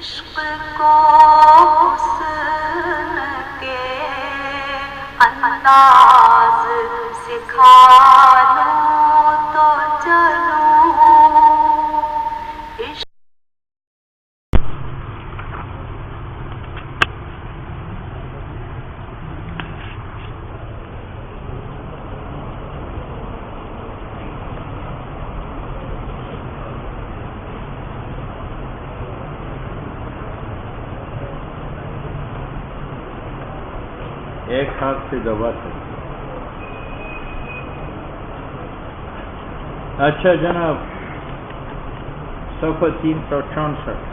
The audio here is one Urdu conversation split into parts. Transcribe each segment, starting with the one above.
عشق کو حسن کے انداز سکھا لوں تو چلوں عشق ایک ہاتھ سے دبا کر. اچھا جناب، صفحہ 364.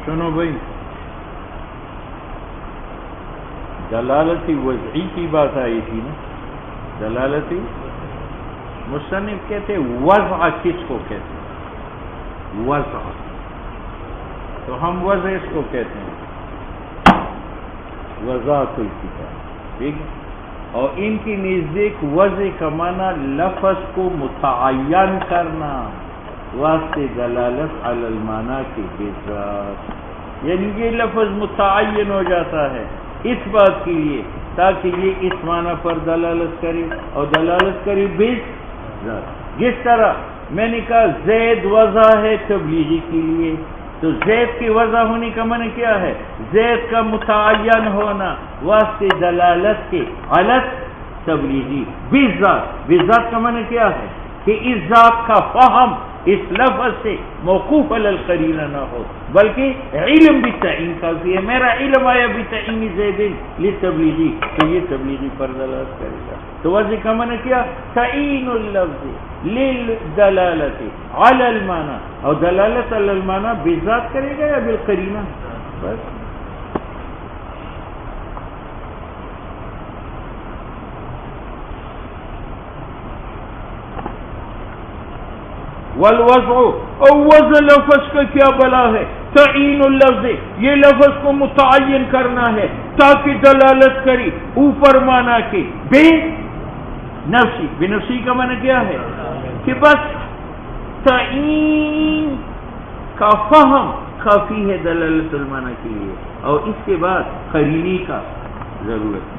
سنو بھائی، دلالتی وضعی کی بات آئی تھی نا. دلالتی مصنف کہتے وضع کس کو کہتے ہیں؟ وضع. تو ہم وضع اس کو کہتے ہیں وضاحت الکتاب، ٹھیک ہے. اور ان کی نزدیک وضع کا معنی لفظ کو متعین کرنا واسطے دلالت علی المعنی کے بذات، یعنی یہ لفظ متعین ہو جاتا ہے اس بات کے لیے تاکہ یہ اس معنی پر دلالت کرے اور دلالت کرے بذات. جس طرح میں نے کہا زید وضع ہے تبلیغی کے لیے، تو زید کی وضع ہونے کا معنی کیا ہے؟ زید کا متعین ہونا واسطے دلالت کے علت تبلیغی. بذات، بذات کا معنی کیا ہے؟ کہ اس ذات کا فہم اس لفظ سے موقوف علی القرینہ نہ ہو بلکہ علم بتعین کافی ہے. میرا علم آیا بتعین زید لتبلیغی، تو یہ تبلیغی پر دلالت کرے گا. تو وضع کا معنی کیا؟ تعین اللفظ للدلالت علی المعنی، اور دلالت علی المعنی بذات کرے گا یا بالقرینہ؟ بس. والوضع، اور وضع لفظ کا کیا بلا ہے؟ تعین اللفظ، یہ لفظ کو متعین کرنا ہے تاکہ دلالت کری اوپر معنی کے بے نفسی. بے نفسی کا معنی کیا ہے؟ کہ بس تعین کا فہم کافی ہے دلالت المعنی کے لیے، اور اس کے بعد قرینی کا ضرورت ہے.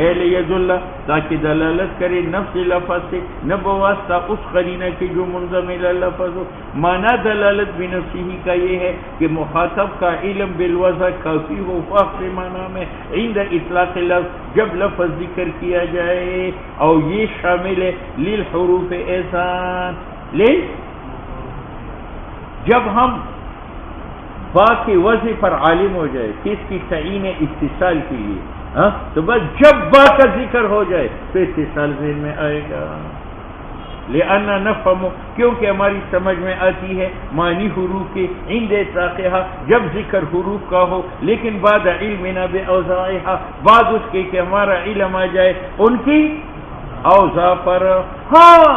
اے لید اللہ، تاکہ دلالت کرے نفس لفظ سے نہ بواسطہ اس قرینہ کے جو منضمل لفظ ہو. معنی دلالت بنفسی ہی کا یہ ہے کہ مخاطب کا علم بالوضع کافی ہو فحص معنی میں عند اطلاق لفظ، جب لفظ ذکر کیا جائے. اور یہ شامل ہے للحروف احسان، جب ہم با کے وضع پر عالم ہو جائے کہ اس کی تعین اتصال کے لیے، تو بس جب با کا ذکر ہو جائے تو اتصال ذہن میں آئے گا. لأننا نفهم، کیونکہ ہماری سمجھ میں آتی ہے معنی حروف کے عند اطلاقها، جب ذکر حروف کا ہو لیکن بعد علمنا باوضاعها، بعد اس کے کہ ہمارا علم آ جائے ان کی اوضاع پر. ہاں،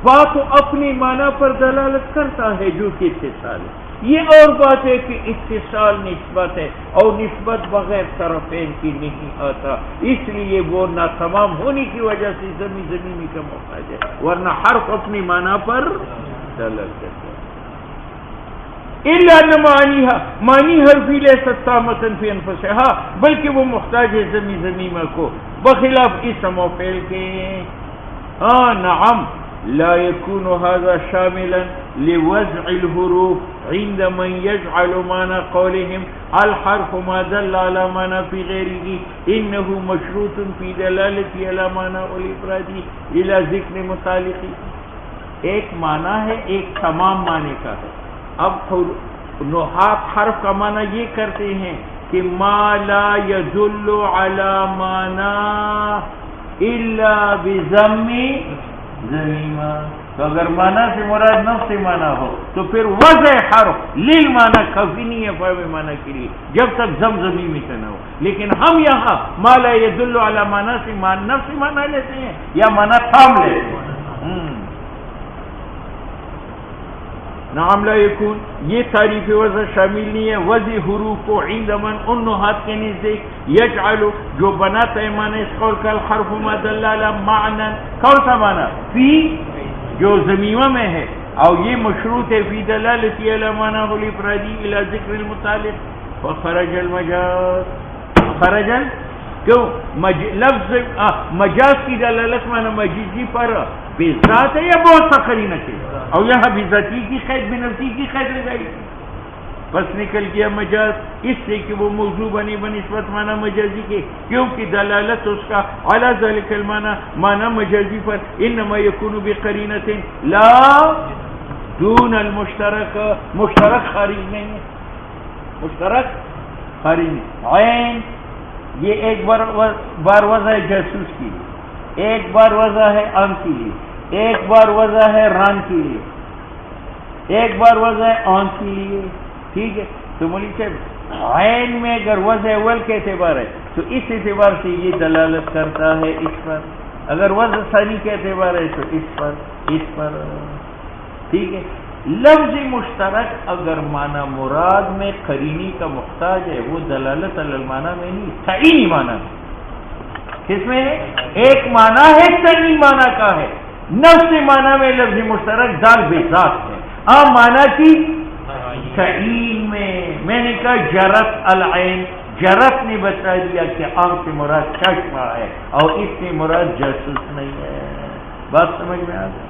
با تو اپنی معنی پر دلالت کرتا ہے جو کہ اتصال ہے. یہ اور بات ہے کہ اتصال نسبت ہے، اور نسبت بغیر طرفین کی نہیں آتا، اس لیے وہ ناتمام ہونے کی وجہ سے زمینی کا محتاج ہے، ورنہ حرف اپنی معنی پر دلالت کرتا ہے. الا ان معنی حرفی لیست تامۃ فی انفسہا، بلکہ وہ محتاج ہے زمینہ کو بخلاف اسم و فعل کے. ہاں نعم، لا يكون هذا شاملا لوضع الحروف عند من يجعل معنى قولهم الحرف ما دل على معنى في غيره انه مشروط في دلالته على معنى الافرادي الى ذکر متعلقی. ایک معنی ہے، ایک تمام معنی کا ہے. اب نحات حرف کا معنی یہ کرتے ہیں کہ ما لا يدل على معنى الا بضم ضمیمہ، تو اگر معنی سے مراد نفس معنی ہو تو پھر وضع حرف لیل معنی کافی نہیں ہے فعل معنی کے لیے جب تک زمزمی میں کا نہ ہو. لیکن ہم یہاں ما لا يدل علی معنی سے نفس معنی لیتے ہیں یا معنی تام لیتے ہیں. نعم لا یکون یہ تعریف وضع شامل نہیں ہے. وضع حروف کو عند من ان نحات کے نزدیک یجعل جو بناتا ہے معنی اس قول کا الحرف ما دل علی معنی کون سا معنی فی جو ضمیمہ میں ہے اور یہ مشروط ہے فی دلالتی علی معنی الافرادی الی ذکر المتعلق فخرج المجاز خرج کیوں لفظ مجاز کی دلالت معنی مجازی پر بذات ہے یا بہت سا قرینہ کے اور یہاں بذاتی کی قید بنفسی کی قید لگائی تھی بس نکل گیا مجاز اس سے کہ وہ موضوع بنی بنسبت معنی مجازی کے کیونکہ دلالت اس کا علی ذلک المعنی معنی مجازی پر انما یکون بقرینۃ لا دون المشترک مشترک خارج نہیں ہے مشترک خارج نہیں. عین یہ ایک بار وضع ہے جاسوس کی لیے ایک بار وضع ہے عام کے لیے ایک بار وضع ہے ران کے لیے ایک بار وضع ہے آن کے لیے. ٹھیک ہے تو مولوی صاحب عین میں اگر وضع اول کے اعتبار ہے تو اس اعتبار سے یہ دلالت کرتا ہے اس پر اگر وضع ثانی کے اعتبار ہے تو اس پر ٹھیک ہے. لفظ مشترک اگر معنی مراد میں قرینی کا محتاج ہے وہ دلالت علی المعنی میں نہیں تعینی معنی ہے. کس میں ہے ایک معنی ہے تعینی معنی کا ہے نفس معنی میں لفظ مشترک دال بے ذات ہے عام معنی کی تعین میں نے کہا جرت العین جرت نے بتا دیا کہ عام سے مراد چشمہ ہے اور اس سے مراد جاسوس نہیں ہے. بات سمجھ میں آ گئی.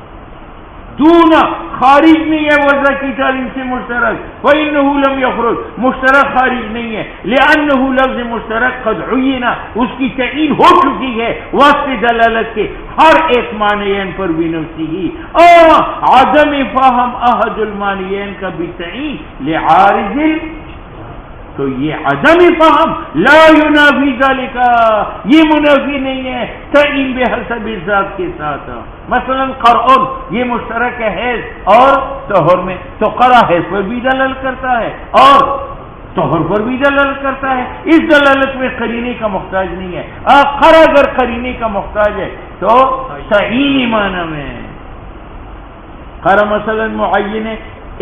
دونا خارج نہیں ہے وضع کی تعلیم سے مشترک فإنه لم يخرج مشترک خارج نہیں ہے لأنه لفظ مشترک قد عین اس کی تعین ہو چکی ہے واسطے دلالت کے ہر ایک معنیین پر بھی نفسی عدم فهم احد المعنیین کا بتعین لعارض تو یہ عدم فهم لا ينافي ذلك یہ منافی نہیں ہے تعین بحسب ذات کے ساتھ. مثلا قرآن یہ مشترک ہے حیض اور طہر میں تو قرآ حیض پر بھی دلالت کرتا ہے اور طہر پر بھی دلالت کرتا ہے. اس دلالت میں قرینے کا محتاج نہیں ہے. قرآ اگر قرینے کا محتاج ہے تو تعینی معنی میں قرآ مثلا معین ہے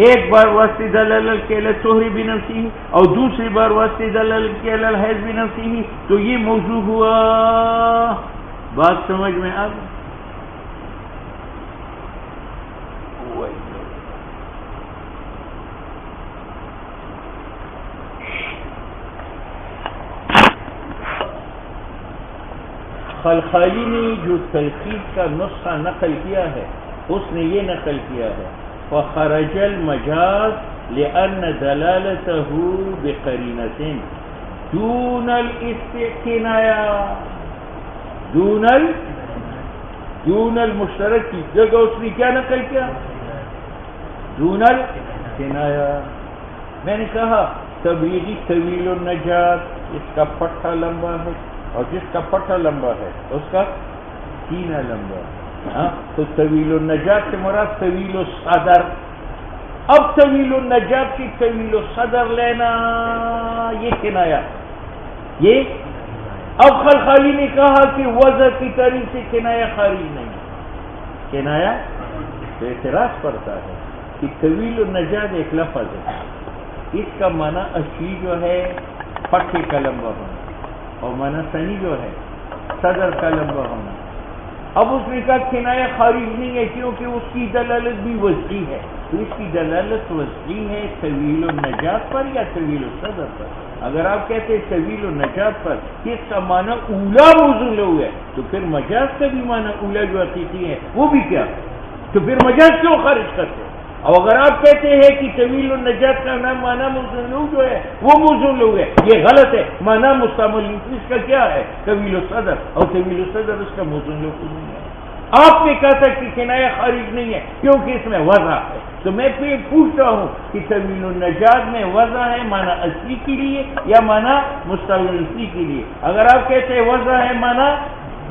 ایک بار واسطے دلالت کے طہر بنفسی اور دوسری بار واسطے دلالت کے حیض بنفسی تو یہ موضوع ہوا. بات سمجھ میں آ گئی. خلخالی نے جو تلخیص کا نسخہ نقل کیا ہے اس نے یہ نقل کیا ہے فخرج المجاز لأن دلالته بقرينة دون الاستثناء دون المشترک کی جگہ اس نے کیا نقل کیا دون الاستثناء. میں نے کہا تبلیغی طویل النجات اس کا پٹھا لمبا ہے اور جس کا پٹھا لمبا ہے اس کا سینہ لمبا ہے. تو طویل النجات سے مراد طویل الصدر. اب طویل النجات کی طویل الصدر لینا یہ کنایا یہ اب خلخالی نے کہا کہ وضع کی تعریف سے کنایا خارج نہیں. کنایا تو اعتراض پڑتا ہے کہ طویل النجات ایک لفظ ہے اس کا معنی اچھی جو ہے پٹھے کا لمبا ہونا اور معنی ثانی جو ہے صدر کا لمبا ہونا. اب اس نے کہا کنایا خارج نہیں ہے کیونکہ اس کی دلالت بھی وسیع ہے تو اس کی دلالت وسیع ہے طویل النجات پر یا طویل الصدر پر. اگر آپ کہتے ہیں طویل النجات پر اس کا معنی اولا موصول ہے تو پھر مجاز کا بھی معنی اولا جو حقیقی ہے وہ بھی کیا تو پھر مجاز کیوں خارج کرتے ہیں. اور اگر آپ کہتے ہیں کہ طویل النجات کا نام معنی موصول جو ہے وہ موصول ہے یہ غلط ہے. معنی مستعمل اس کا کیا ہے طویل الصدر اور طویل الصدر اس کا موصول نہیں ہے. آپ نے کہا تھا کہ کنایا خارج نہیں ہے کیونکہ اس میں وضع ہے. تو میں پھر پوچھتا ہوں کہ طویل النجات میں وضع ہے معنی اصلی کے لیے یا معنی مستعمل اصلی کے لیے. اگر آپ کہتے ہیں وضع ہے معنی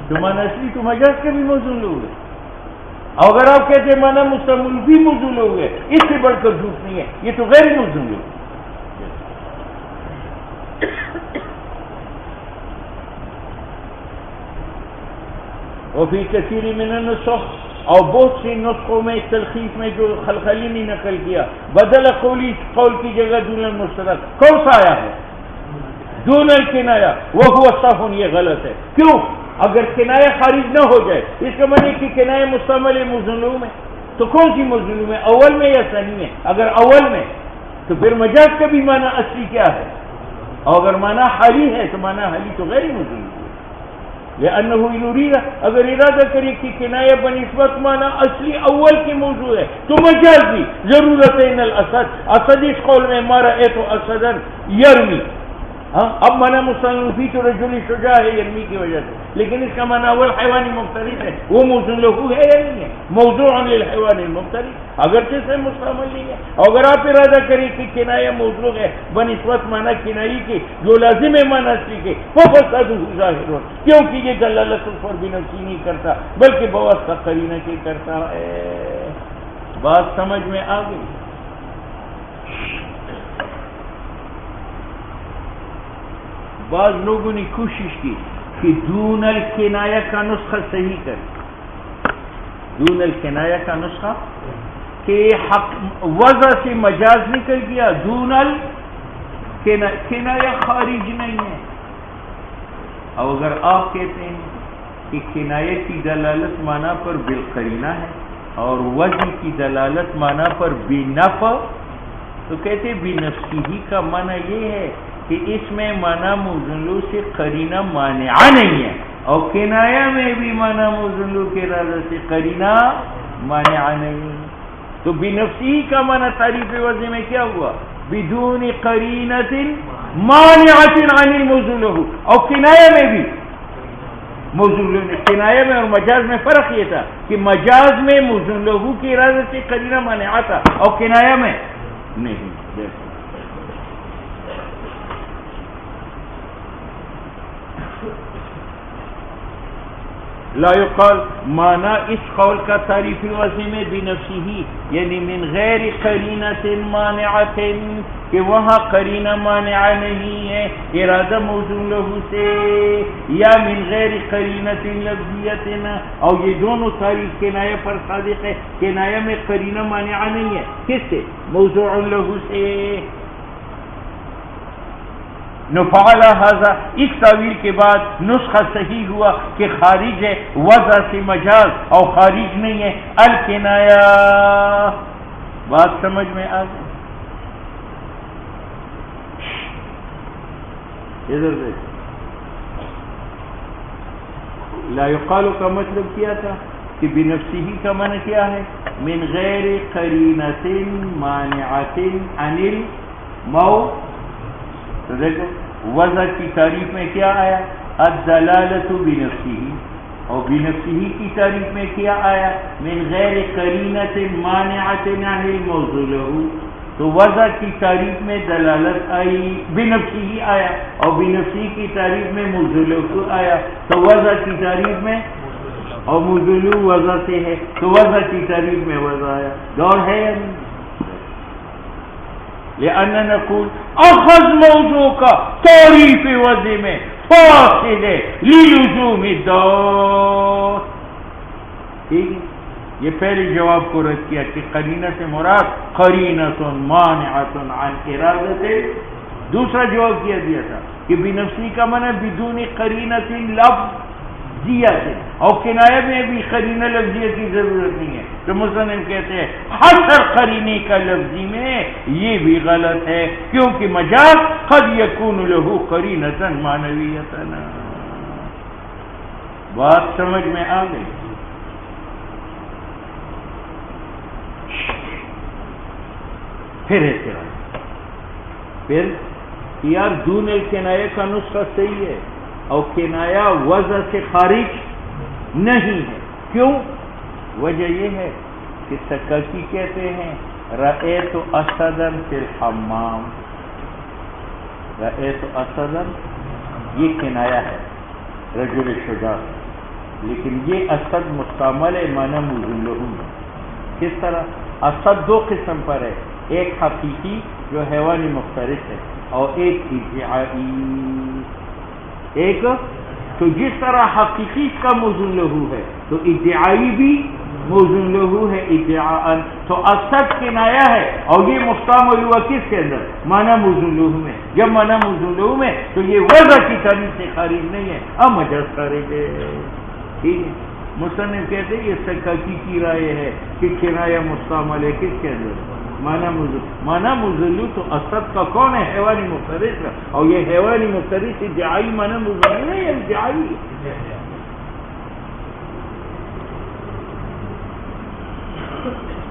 تو معنی اصلی تو مجاز کا بھی موصول ہے. اگر آپ کہتے ہیں مانا مستعمل بھی موصول ہو گئے، اس سے بڑھ کر جھوٹ نہیں ہے، یہ تو غیر موصول ہے. وفی کثیر من النسخ، اور بہت سی نسخوں میں تلخیص میں جو خلخلی نے نقل کیا، بدل قولی، قول کی جگہ دون المشترک کون سا آیا ہے؟ دون الکنایا، وہ ہوا صحن، یہ غلط ہے. کیوں؟ اگر کنایا خارج نہ ہو جائے، اس کا معنی کہ کنایا مستعمل موصول میں، تو کون سی موصول میں، اول میں یا ثانی میں؟ اگر اول میں تو پھر مجاز کا بھی معنی اصلی کیا ہے؟ اور اگر معنی حالی ہے تو معنی حالی تو غیر موصول ہے. لأنه يريد، اگر ارادہ کرے کہ کنایہ بنسبت معنی اصلی اول کی موضوع ہے تو مجاز بھی ضرورت ہے. ان الاسد، اسد اس قول میں مارا ہے تو اسدا یرمی، اب معنی مستعمل فی تو رجل شجاع ہے یرمی کی وجہ سے، لیکن اس کا معنی اول حیوانی مفترض ہے، وہ موضوع لہو ہے یا نہیں ہے؟ موضوع للحیوان المفترض، اگرچہ سے مستعمل نہیں ہے. اور اگر آپ ارادہ کریں کہ کنایہ موضوع ہے بنسبت معنی کنائی کی جو لازم ہے معنی اصلی کے، وہ فساد ظاہر، کیونکہ یہ دلالت پر بنفسی نہیں کرتا بلکہ بواسطہ قرینہ کے کرتا ہے. بات سمجھ میں آ گئی؟ بعض لوگوں نے کوشش کی کہ دون الکنایہ کا نسخہ صحیح کر، دون الکنایہ کا نسخہ کہ حق وضع سے مجاز نکل گیا، دون الکنایہ خارج نہیں ہے. اور اگر آپ کہتے ہیں کہ کنایہ کی دلالت معنی پر بالقرینہ ہے اور وجہ کی دلالت معنی پر بنفع، تو کہتے بنفسی کا معنی یہ ہے کہ اس میں معنی موصول سے قرینہ مانعہ نہیں ہے، اور کنایہ میں بھی معنی موصول کے ارادہ سے قرینہ مانعہ نہیں. تو بنفسی کا معنی تعریف وضع میں کیا ہوا؟ بدون قرینۃ مانعۃ عن الموصول، اور کنایہ میں بھی موصول، کنایہ میں اور مجاز میں فرق یہ تھا کہ مجاز میں موصول کی ارادہ سے قرینہ مانعہ تھا اور کنایہ میں نہیں. لا يقال، معنی اس قول کا تعریفی وضع میں بنفسی ہی، یعنی من غیر قرینۃ مانعۃ، کہ وہاں قرینہ مانعہ نہیں ہے ارادہ موصول لہو سے، یا من غیر قرینۃ لفظیۃ، اور یہ دونوں تعریف کنایہ پر صادق ہے، کنایہ میں قرینہ مانعہ نہیں ہے، کس سے؟ موضوع لہو سے. نفعل هذا، اس تعویل کے بعد نسخہ صحیح ہوا کہ خارج ہے وضع سے مجاز اور خارج نہیں ہے الکنایہ. بات سمجھ میں آ گئی؟ ادھر دیکھ، لا یقال کا مطلب کیا تھا کہ بنفسی کا معنی کیا ہے؟ من غیر قرینۃ مانعۃ عن الموت. تو دیکھو وضع کی تعریف میں کیا آیا؟ الدلالۃ بنفسہ، اور بنفسہ کی تعریف میں کیا آیا؟ من غیر قرینۃ مانعۃ عن الموصول. تو وضع کی تعریف میں دلالت آئی، بنفسہ آیا، اور بنفسہ کی تعریف میں موصول آیا. تو وضع کی تعریف میں اور موصول وضع سے ہے، تو وضع کی تعریف میں وضع آیا. دور ہے یا نہیں؟ لأن نقول اخذ موضوع کا تعریف وضع میں فاصل ہے للزوم الدور. ٹھیک ہے، یہ پہلے جواب کو رد کیا کہ قرینہ سے مراد قرینۃ مانعۃ عن ارادۃ. دوسرا جواب کیا دیا تھا کہ بنفسی کا معنی بدون قرینۃ لفظیہ، اور کنایہ میں بھی قرینہ لفظیہ کی ضرورت نہیں ہے. تو مصنف کہتے ہیں حصر قرینے کا لفظی میں یہ بھی غلط ہے، کیونکہ مجاز قد یکون لہ قرینۃ معنویۃ. بات سمجھ میں آ گئی؟ پھر اعتراض، پھر یار دون الکنایہ کا نسخہ صحیح ہے اور کنایہ وضع سے خارج نہیں ہے. کیوں؟ وجہ یہ ہے کہ سکاکی کہتے ہیں رأیت اسدا فی الحمام. رأیت اسدا یہ کنایہ ہے رجل شجاع، لیکن یہ اسد مستعمل ہے معنی موزون لہو میں. کس طرح؟ اسد دو قسم پر ہے، ایک حقیقی جو حیوانی مفترس ہے اور ایک ادعائی. ایک تو جس طرح حقیقی کا موزون لہو ہے تو ادعائی بھی موزون لہو ہے ادعاءً. تو اسد کنایا ہے اور یہ مستعمل ہوا کس کے اندر؟ معنی موزون لہو میں. جب معنی موزون لہو میں تو یہ وضع کی تعریف سے خارج نہیں ہے، اب مجاز خارج ہے. ٹھیک ہے. مصنف کہتے ہیں یہ سکاکی کی رائے ہے کہ کنایا مستعمل ہے کس کے اندر؟ معنی موزون. تو اسد کا کون ہے؟ حیوانی مفترس کا. اور یہ حیوانی مفترس ادعائی معنی موزون نہیں ہے، ادعائی.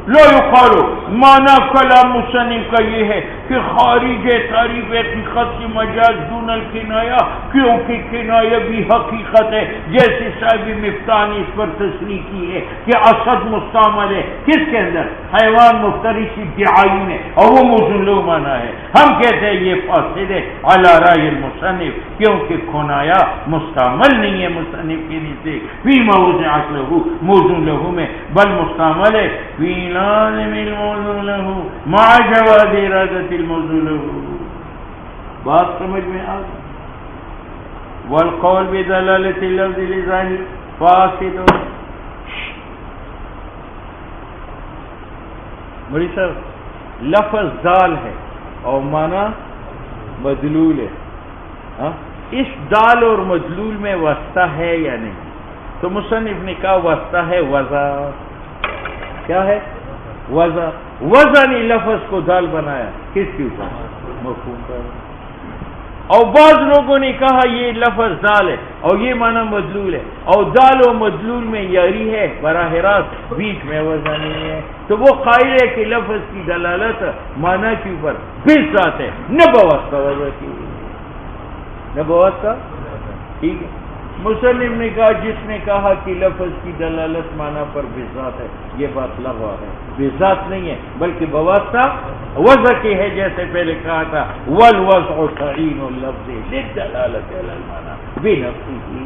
لا يقال معنی کلام مصنف کا یہ ہے کہ خارج تعریف حقیقت کی مجاز دون الکنایا، کیونکہ کنایا بھی حقیقت ہے. جیسے صاحب مفتاح نے اس پر تصریح کی ہے کہ اسد مستعمل ہے کس کے اندر؟ حیوان مفترس ادعائی میں، اور وہ موزون لہو معنی ہے. ہم کہتے ہیں یہ فاسد ہے علی رائے المصنف، کیونکہ کنایا مستعمل نہیں ہے مصنف کے نزدیک فی موضعت لہو موزون لہو میں، بل مستعمل ہے فی لازم الموزون لہو مع جواز ارادت الموزون لہو. بات سمجھ میں آ گئی؟ والقول بدلالت اللفظ لظاہر فاسد. مری صاحب لفظ دال ہے اور معنی مدلول ہے. اس دال اور مدلول میں واسطہ ہے یا نہیں؟ تو مصنف نے کہا واسطہ ہے وضع. کیا ہے؟ وضع. وضع نے لفظ کو دال بنایا کس کے اوپر؟ مفہوم پر. اور بعض لوگوں نے کہا یہ لفظ دال ہے اور یہ معنی مدلول ہے، اور دال و مدلول میں یاری ہے براہ راست، بیچ میں وضع نہیں ہے. تو وہ قائل ہے کہ لفظ کی دلالت معنی کے اوپر بالذات ہے، نہ بواسطہ وضع کی، نہ بواسطہ. ٹھیک ہے. مصنف نے کہا جس نے کہا کہ لفظ کی دلالت معنی پر بذات ہے، یہ بات لغو ہے، بذات نہیں ہے بلکہ بواسطہ وضع کی ہے. جیسے پہلے کہا تھا والوضع تعین اللفظ للدلالت علی المعنی بنفسه.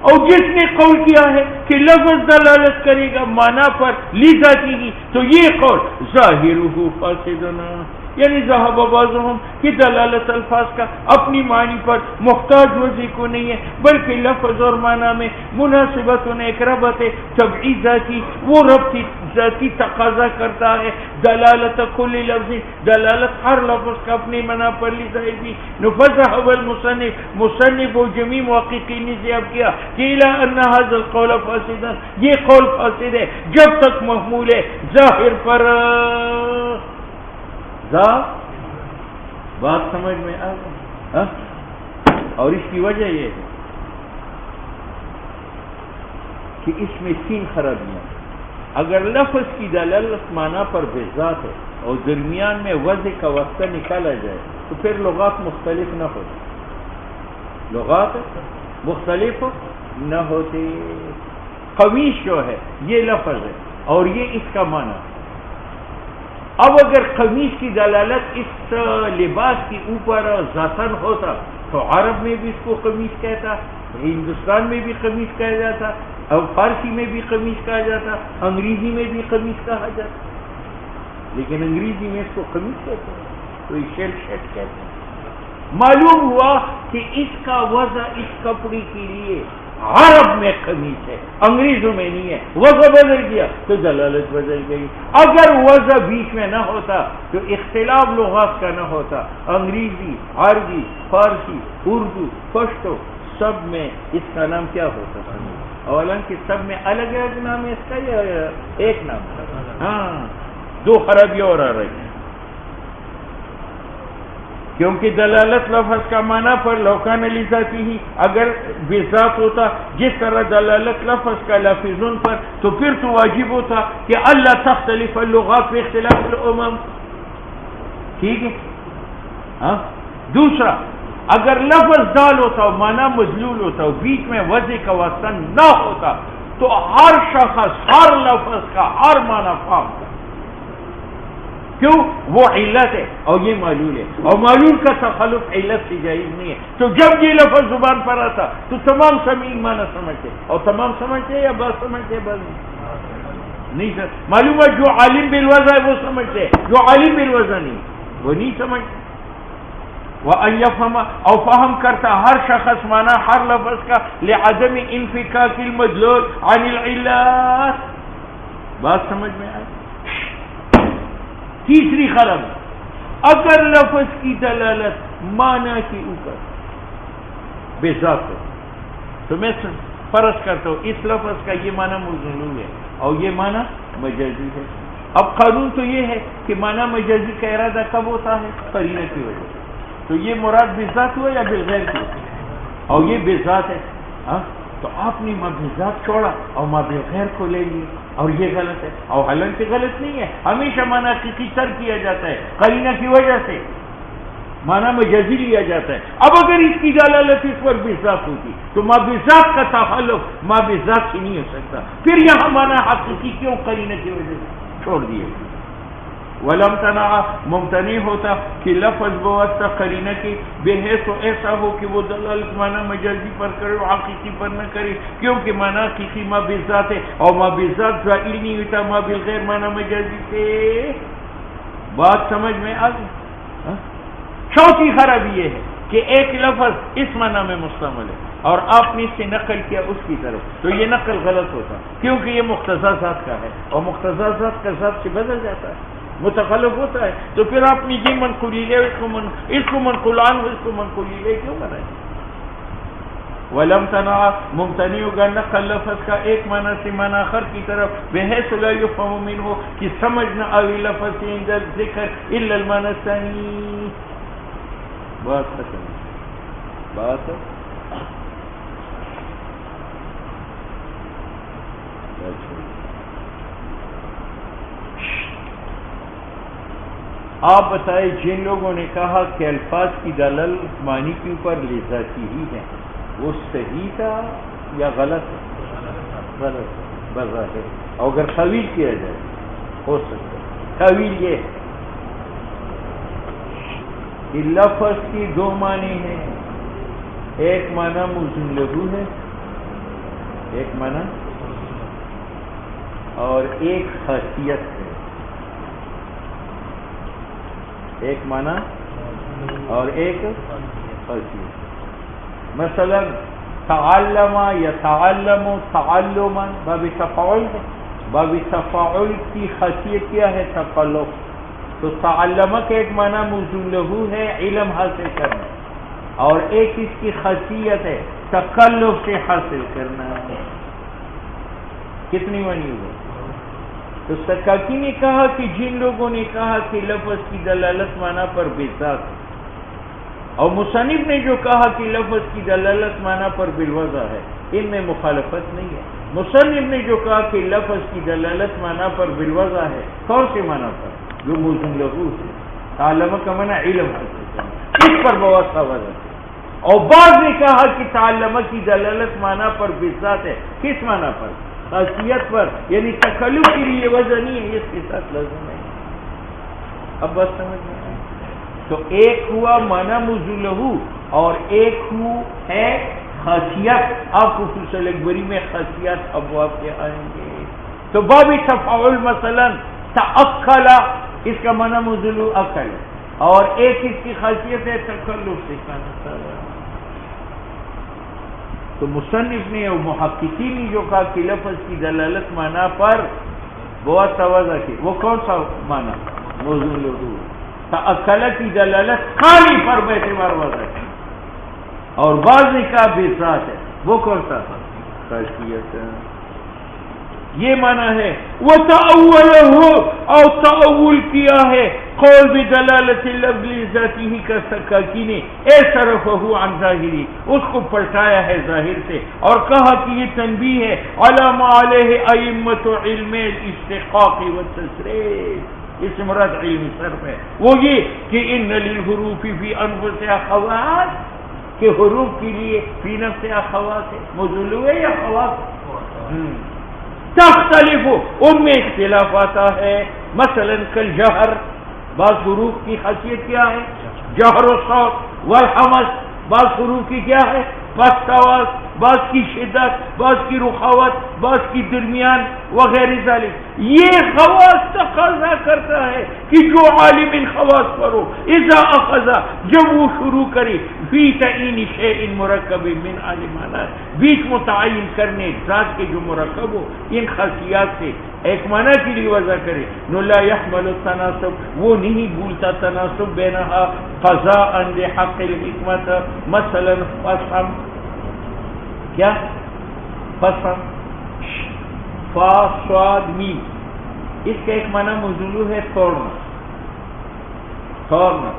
اور جس نے قول کیا ہے کہ لفظ دلالت کرے گا معنی پر لذاتی ہی، تو یہ قول ظاہرہ فاسد، یعنی ذہب بعضهم کہ دلالت الفاظ کا اپنی معنی پر محتاج وضع کو نہیں ہے، بلکہ لفظ اور معنی میں مناسبت ایک ربط طبعی ذاتی، وہ ربط ذاتی تقاضا کرتا ہے دلالت کل لفظ، دلالت ہر لفظ کا اپنی معنی پر لذاتی. فذهب المصنف، مصنف و جمیع محققین نے ذہب کیا کہ الی ان هذا القول فاسد، یہ قول فاسد ہے جب تک محمول ہے ظاہر پر. بات سمجھ میں آ گئی؟ اور اس کی وجہ یہ ہے کہ اس میں 3 خرابیاں. اگر لفظ کی دلالت معنی پر بذات ہے اور درمیان میں وضع کا واسطہ نکالا جائے تو پھر لغات مختلف نہ ہوتی، لغات مختلف نہ ہوتی. قمیص جو ہے یہ لفظ ہے اور یہ اس کا معنی. اب اگر قمیص کی دلالت اس لباس کے اوپر ذاتاً ہوتا تو عرب میں بھی اس کو قمیص کہتا، ہندوستان میں بھی قمیص کہا جاتا، اور فارسی میں بھی قمیص کہا جاتا، انگریزی میں بھی قمیص کہا جاتا. لیکن انگریزی میں اس کو قمیص کہتے ہیں، کوئی شرٹ کہتے ہیں. معلوم ہوا کہ اس کا وضع اس کپڑے کے لیے عرب میں قمیص ہے، انگریزوں میں نہیں ہے. وضع بدل گیا تو دلالت بدل گئی. اگر وضع بیچ میں نہ ہوتا تو اختلاف لغات کا نہ ہوتا. انگریزی، عربی، فارسی، اردو، پشتو سب میں اس کا نام کیا ہوتا تھا؟ حالانکہ سب میں الگ الگ نام ہے اس کا یا ایک نام؟ ہاں، 2 خرابیاں اور آ رہی ہیں. کیونکہ دلالت لفظ کا معنی پر لوکان لذاتی ہی اگر بذات ہوتا، جس طرح دلالت لفظ کا لفظوں پر، تو پھر تو واجب ہوتا کہ اللہ تختلف اللغات في اختلاف الامم. ٹھیک ہے. ہاں. دوسرا، اگر لفظ دال ہوتا معنی مدلول ہوتا، بیچ میں وضع کا واسطہ نہ ہوتا، تو ہر شخص ہر لفظ کا ہر معنی فہم. کیوں؟ وہ علت ہے اور یہ معلول ہے، اور معلول کا تخلف علت سے جائز نہیں ہے. تو جب یہ لفظ زبان پر آتا تو تمام سمیع معنی سمجھتے، اور تمام سمجھتے یا بس سمجھتے؟ بس نہیں سر، معلوم ہے جو عالم بالوضع ہے وہ سمجھتے، جو عالم بالوضع نہیں وہ نہیں سمجھتے. وَأَن يَفْهَمَ او فہم کرتا ہر شخص معنی ہر لفظ کا لعدم انفکاک المدلول عن العلات. بات سمجھ میں آئی؟ تیسری خراب، اگر لفظ کی دلالت معنی کے اوپر بے ذات ہو تو میں فرض کرتا ہوں اس لفظ کا یہ معنی مضمون ہے اور یہ معنی مجازی ہے. اب قانون تو یہ ہے کہ معنی مجازی کا ارادہ کب ہوتا ہے؟ قرینہ کی وجہ سے. تو یہ مراد بذات ہوا یا بالغیر کی؟ اور یہ بذات ہے. تو آپ نے ما بذات چھوڑا اور ما بالغیر کو لے لیے، اور یہ غلط ہے. اور حالانکہ غلط نہیں ہے، ہمیشہ معنی حقیقی تر کیا جاتا ہے قرینہ کی وجہ سے، معنی مجازی لیا جاتا ہے. اب اگر اس کی دلالت اس پر بذات ہوتی تو ما بذات کا تخلف ما بذات سے نہیں ہو سکتا. پھر یہاں معنی حقیقی کیوں قرینہ کی وجہ سے چھوڑ دیے؟ ولم تنع ممتنع ہوتا کہ لفظ بواسطہ قرینہ کی بحیث و ایسا ہو کہ وہ دلالت معنی مجازی پر کرے و حقیقی پر نہ کرے، کیونکہ معنی حقیقی ما بذات ہے اور ما بذات ظاہر نہیں ہوتا ما بالغیر معنی مجازی سے. بات سمجھ میں آ گئی؟ چوتھی خرابی یہ ہے کہ ایک لفظ اس معنی میں مستعمل ہے اور آپ نے اس سے نقل کیا اس کی طرف، تو یہ نقل غلط ہوتا کیونکہ یہ مقتضی ذات کا ہے اور مقتضی ذات کا ذات سے بدل جاتا ہے، متخلف ہوتا ہے. تو پھر آپ نے یہ منقولی لے اس کو منقولان اس کو منقولی لے کیوں بنائے؟ ولم تنع ممتنع ہوگا نقل لفظ کا ایک معنی سے معنی آخر کی طرف بحیث لا یفهم منه کہ سمجھ نہ آوی لفظ سے اندر ذکر الا المعنی الثانی. بات ختم. بات آپ بتائیں جن لوگوں نے کہا کہ الفاظ کی دلالت معنی کے اوپر لذاتی ہی ہے، وہ صحیح تھا یا غلط ہے؟ غلط بظاہر. اور اگر طویل کیا جائے ہو سکتا ہے. طویل یہ ہے کہ لفظ کی دو معنی ہیں، ایک معنی موزون لہو ہے، ایک معنی اور ایک خاصیت ہے. ایک معنی اور ایک خاصیت. مثلا تعلم یا تعلم تعلما باب تفاعل ہے. باب تفاعل کی خاصیت کیا ہے؟ تقلب. تو تعلم کا ایک معنی موزون لہو ہے علم حاصل کرنا، اور ایک اس کی خاصیت ہے تقلب سے حاصل کرنا. کتنی معنی ہوئی؟ تو سکاکی نے کہا کہ جن لوگوں نے کہا کہ لفظ کی دلالت معنی پر بذات، اور مصنف نے جو کہا کہ لفظ کی دلالت معنی پر بالوضع ہے، ان میں مخالفت نہیں ہے. مصنف نے جو کہا کہ لفظ کی دلالت معنی پر بالوضع ہے، کون سے معنی پر؟ جو موزون لہو ہے. تعلم کا معنی علم حاصل کرنا، اس پر بہت وضع ہے. اور بعض نے کہا کہ تعلم کی دلالت معنی پر بذات ہے. کس معنی پر؟ خاصیت پر، یعنی تکلف کے لیے وجہ نہیں ہے، اس کے ساتھ لازم ہے. اب بات سمجھ میں آئی؟ تو ایک ہوا معنی موزون لہو اور ایک ہے خاصیت. آپ کو فصل اکبری میں خاصیت ابواب کے آئیں گے. تو باب تفاعل مثلا تأکل، اس کا معنی موزون لہو اکل، اور ایک اس کی خاصیت ہے تکلف سے کھانا. تو مصنف نے اور محققین نے جو کہا کہ لفظ کی دلالت معنی پر بہت توازہ کی، وہ کون سا معنی؟ موزون لہو. تأکل کی دلالت خالی پر باعتبار وضع کی، اور بعض نے کہا بذات ہے، وہ کون سا؟ خاصیت. یہ معنی ہے. وَتَأَوَّلَهُ اور تأول کیا ہے قول بدلالت اللفظ ذاتی ہی کا سکاکی نے اعترفہ عن ظاہری، اس کو پلٹایا ہے ظاہر سے، اور کہا کہ یہ تنبیہ ہے علی ما علیہ ائمۃ علم الاستحقاق والتصریف. اس سے مراد علم صرف ہے، وہ یہ کہ ان للحروف فی انفسها خواص، کہ حروف کے لیے فی نفسها خواص ہے. موزون لہو ہے یا خواص؟ تختلف، ان میں اختلاف آتا ہے. مثلا کل جہر، بعض حروف کی خاصیت کیا ہے؟ جہر و صوت والحمس. بعض حروف کی کیا ہے؟ پست آواز، بعض کی شدت، بعض کی رخاوت، بعض کی درمیان وغیرہ ذالک. یہ خواص تقاضا کرتا ہے کہ جو عالم ان خواص پر ہو، اذا اخذ، جب وہ شروع کرے، فی تعین شیء مرکب من علمانات، بیچ متعین کرنے ذات کے جو مرکب ہو ان خاصیات سے ایک معنی کے لیے وضع کرے. نو لا يحمل التناسب، وہ نہیں بھولتا تناسب بینہا قضاء لحق الحکمت. مثلا فصم، کیا فصم، فا صاد میم، اس کا ایک معنی موضوع ہے توڑنا، توڑنا،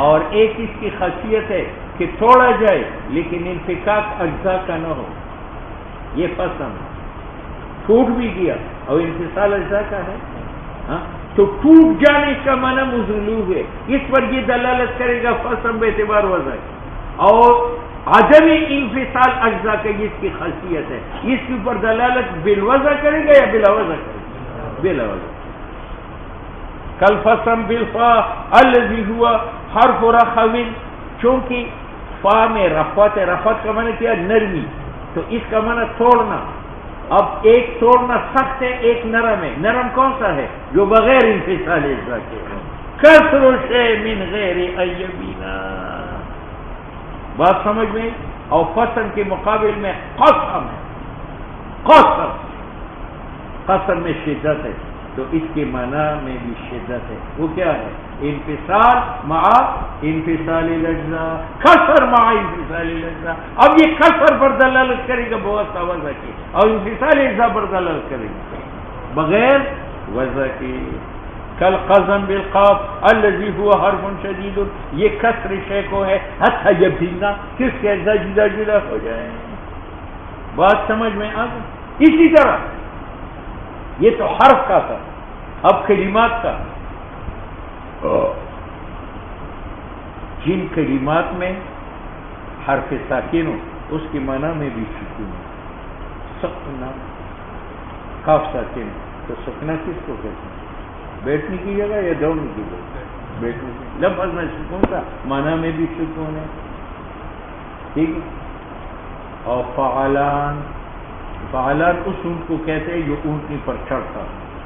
اور ایک اس کی خاصیت ہے کہ توڑا جائے لیکن انفکاک اجزاء کا نہ ہو. یہ فصم ٹوٹ بھی گیا اور انفصال اجزاء کا ہے. ہاں تو ٹوٹ جانے کا معنی موضوع ہے، اس پر یہ دلالت کرے گا فصم بے اعتبار وضع، اور عدم انفصال اجزاء کا یہ اس کی خاصیت ہے، اس کے اوپر دلالت بالوضع کرے گا یا بلا وضع کرے گا؟ بلا وضع. کالفصم بالفا الذی ہوا حرف رخو، چونکہ فا میں رفعت ہے، رفعت کا معنی کیا؟ نرمی، تو اس کا معنی توڑنا. اب ایک توڑنا سخت ہے، ایک نرم ہے. نرم کون سا ہے؟ جو بغیر انفصال اجزاء کے ہے. کسر الشیء من غیر ان یبینا. بات سمجھ میں؟ اور فصم کے مقابل میں قسم ہے، قسم، قسم میں شدت ہے، تو اس کے معنی میں بھی شدت ہے. وہ کیا ہے؟ انفصال مع انفصال الاجزاء، کسر مع انفصال الاجزاء. اب یہ کسر پر دلالت کرے گا بہت وضع کی، اور انفصال اجزاء پر دلالت کرے گا بغیر وضع کی. کالقزم بالقاف الذی هو حرف شدید، یہ کسر شے کو ہے حتی یبینا، کس کے اجزاء جدا جدا ہو جائیں. بات سمجھ میں آ گئی؟ اسی طرح یہ تو حرف کا تھا، اب کلمات کا. جن کلمات میں حرف ساکن ہو اس کے معنی میں بھی سکون ہے. سکنا، کاف ساکن، تو سکنا کس کو کہتے ہیں؟ بیٹھنے کی جگہ یا دوڑنے کی جگہ؟ بیٹھنے کی. لفظ میں سکون تھا، معنی میں بھی سکون ہے. ٹھیک ہے. اور فعلان، فعلان اس اونٹ کو کہتے ہیں جو اونٹنی پر چڑھتا،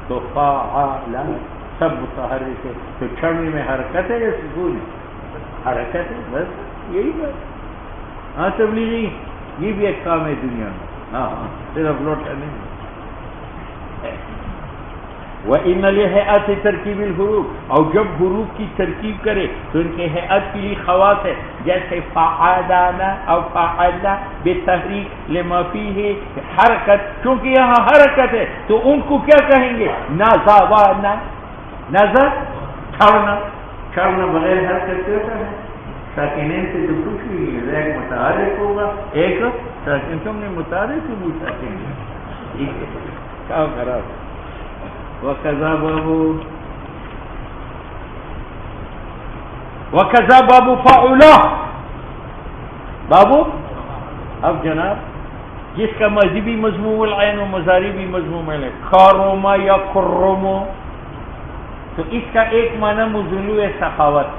تو فعلان سب متحرک ہے. تو چڑھنے میں حرکت ہے یا سکون ہے؟ حرکت ہے، بس یہی بات. ہاں تبلیغی یہ بھی ایک کام ہے دنیا میں. ہاں صرف لوٹا نہیں. وَإِنَّ لِهَيْئَةِ ترکیب الحروف، اور جب حروف کی ترکیب کرے تو ان کے ہیئت کے لیے خواص ہے، جیسے فعلان اور فعلنا بتحریک لما فیہ حرکت، چونکہ یہاں حرکت ہے تو ان کو کیا کہیں گے؟ نازوانا، نازا چھڑنا، چھڑنا بغیر حرکت سے ہوتا ہے. ساکنین سے تو کچھ بھی نہیں، ایک متحرک ہوگا ایک ساکن. تم نے متحرک کو بھی ساکن ٹھیک ہے، کیا کرا. وَكَذَا بَابُ فَعُلَا، بابو اب جناب جس کا مذہبی مضموم العین و مضاری بھی مضموم ہے، کاروما یا کرمو، تو اس کا ایک معنی مضلو ہے سخاوت،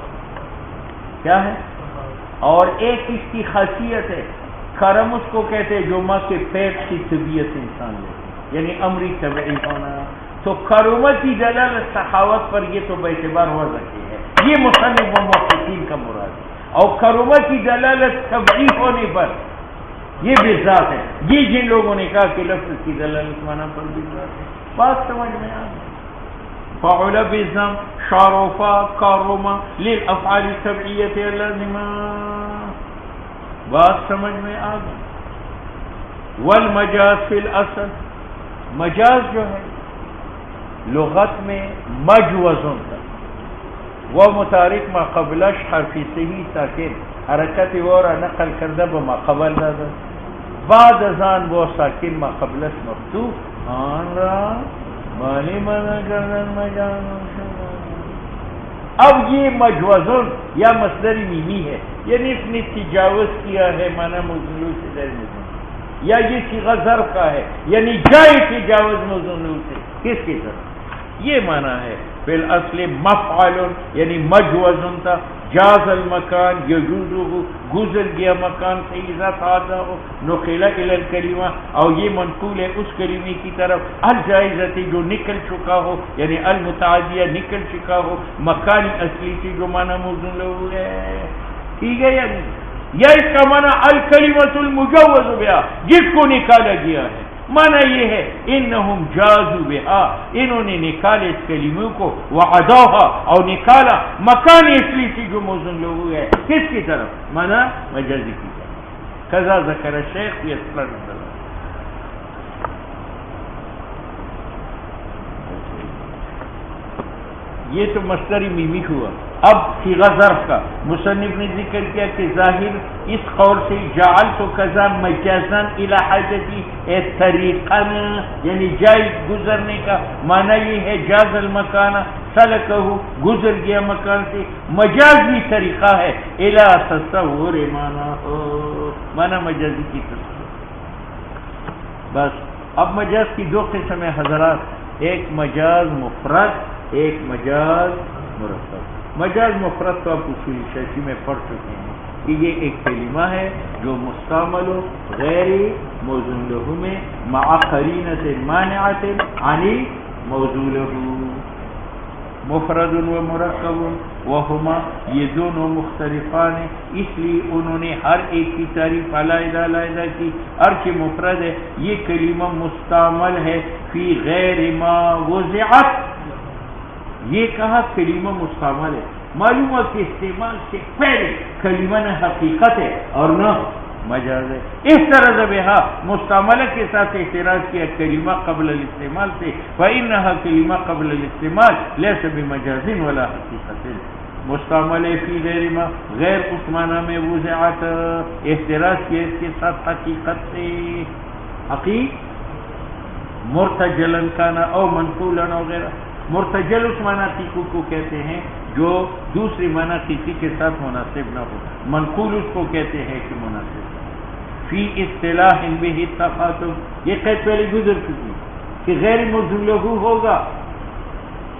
کیا ہے؟ اور ایک اس کی خاصیت ہے کرم، اس کو کہتے ہیں جو ماں کے پیٹ کی طبیعت انسان لے، یعنی امری طبعی ہونا. تو کرمت کی دلالت سخاوت پر یہ تو بے اعتبار وضع کی ہے، یہ مصنف و محققین کا مراد ہے. اور کرمت کی دلالت طبعی ہونے پر یہ بذات ہے. یہ جن لوگوں نے کہا کہ لفظ کی دلالت معنی پر بذات ہے. بات سمجھ میں آ گئی. فعل بزم شارفا کارما للافعال السبعیۃ اللازمہ. بات سمجھ میں آ گئی. والمجاز فی الاصل، مجاز جو ہے لغت میں مجوزن تھا، وہ متحرک ما قبلش حرفی صحیح ساکن، حرکت وورا نقل کردہ بما قبل دادا، بعد ازان وہ ساکن ما قبلش مفتوح آن را مالی مانا کردن مجانون شد. اب یہ مجوزن یا مصدر میمی ہے، یعنی اس نے تجاوز کیا ہے مانا مزلو سے در مزلو، یا یہ صیغہ ظرف کا ہے یعنی جائے تجاوز مزلو سے کس کی طرف، یہ معنی ہے. فی الاصل مفعل یعنی مجوز تھا، جاز المکان یجوزہ گزر گیا مکان سے، اذا تعدہ نقل الی الکلمہ اور یہ منقول ہے اس کلمے کی طرف، الجائزتی جو نکل چکا ہو، یعنی المتعدیہ نکل چکا ہو، مکانی اصلی سے جو معنی موزون لہو ہے، ٹھیک ہے یا نہیں؟ یا اس کا معنی الکلمۃ المجوز بہا جس کو نکالا گیا ہے، معنی یہ ہے انہم جازوا بہا انہوں نے نکالے اس کلموں کو، وعدوها اور نکالا مکان اصلی سے جو موزون لہو ہے، کس کی طرف؟ معنی مجازی کی طرف. کذا ذکر الشیخ فی اسرار الدلالہ. یہ تو مصدر میمی ہوا. اب صیغہ ظرف کا مصنف نے ذکر کیا کہ ظاہر اس قول سے جعلت کذا مجازا الی حاجتی طریقا یعنی جائز گزرنے کا معنی یہ ہے جاز المکان سلکہ گزر گیا مکان سے، مجازی طریقہ ہے الی تصور معنی مجازی کی تصور. بس اب مجاز کی دو قسم ہیں حضرات، ایک مجاز مفرد، ایک مجاز مرکب. مجاز مفرد تو آپ اصول شرعی میں پڑھ چکے ہیں کہ یہ ایک کلمہ ہے جو مستعمل و غیر موزون لہو میں مع قرینۃ مانعۃ عن موزون لہو. مفرد و مرکب وہما یہ دونوں مختلفان ہیں، اس لیے انہوں نے ہر ایک کی تعریف علیحدہ علیحدہ کی. ارچہ مفرد ہے یہ کلمہ مستعمل ہے فی غیر ما وضعت، یہ کہا کلمہ مستعمل ہے، معلوم ہے کہ استعمال سے پہلے کلمہ نہ حقیقت ہے اور نہ مجاز ہے. اس طرح بہا مستعملہ کے ساتھ اعتراض کیا کلمہ قبل الاستعمال سے، فإنها کلمہ قبل الاستعمال لیس بمجاز ولا حقیقت. مستعمل فی غیر ما غیر اس معنی میں وضعت، اعتراض کیا اس کے ساتھ حقیقت سے، مرتجلا کانا او منقولا وغیرہ. مرتجل اس معنی تیکو کو کہتے ہیں جو دوسری معنی تیکی کے ساتھ مناسب نہ ہو، منقول اس کو کہتے ہیں کہ مناسب. فی اصطلاح به التخاطب، یہ قید پہلے گزر چکی کہ غیر موزون لہو ہوگا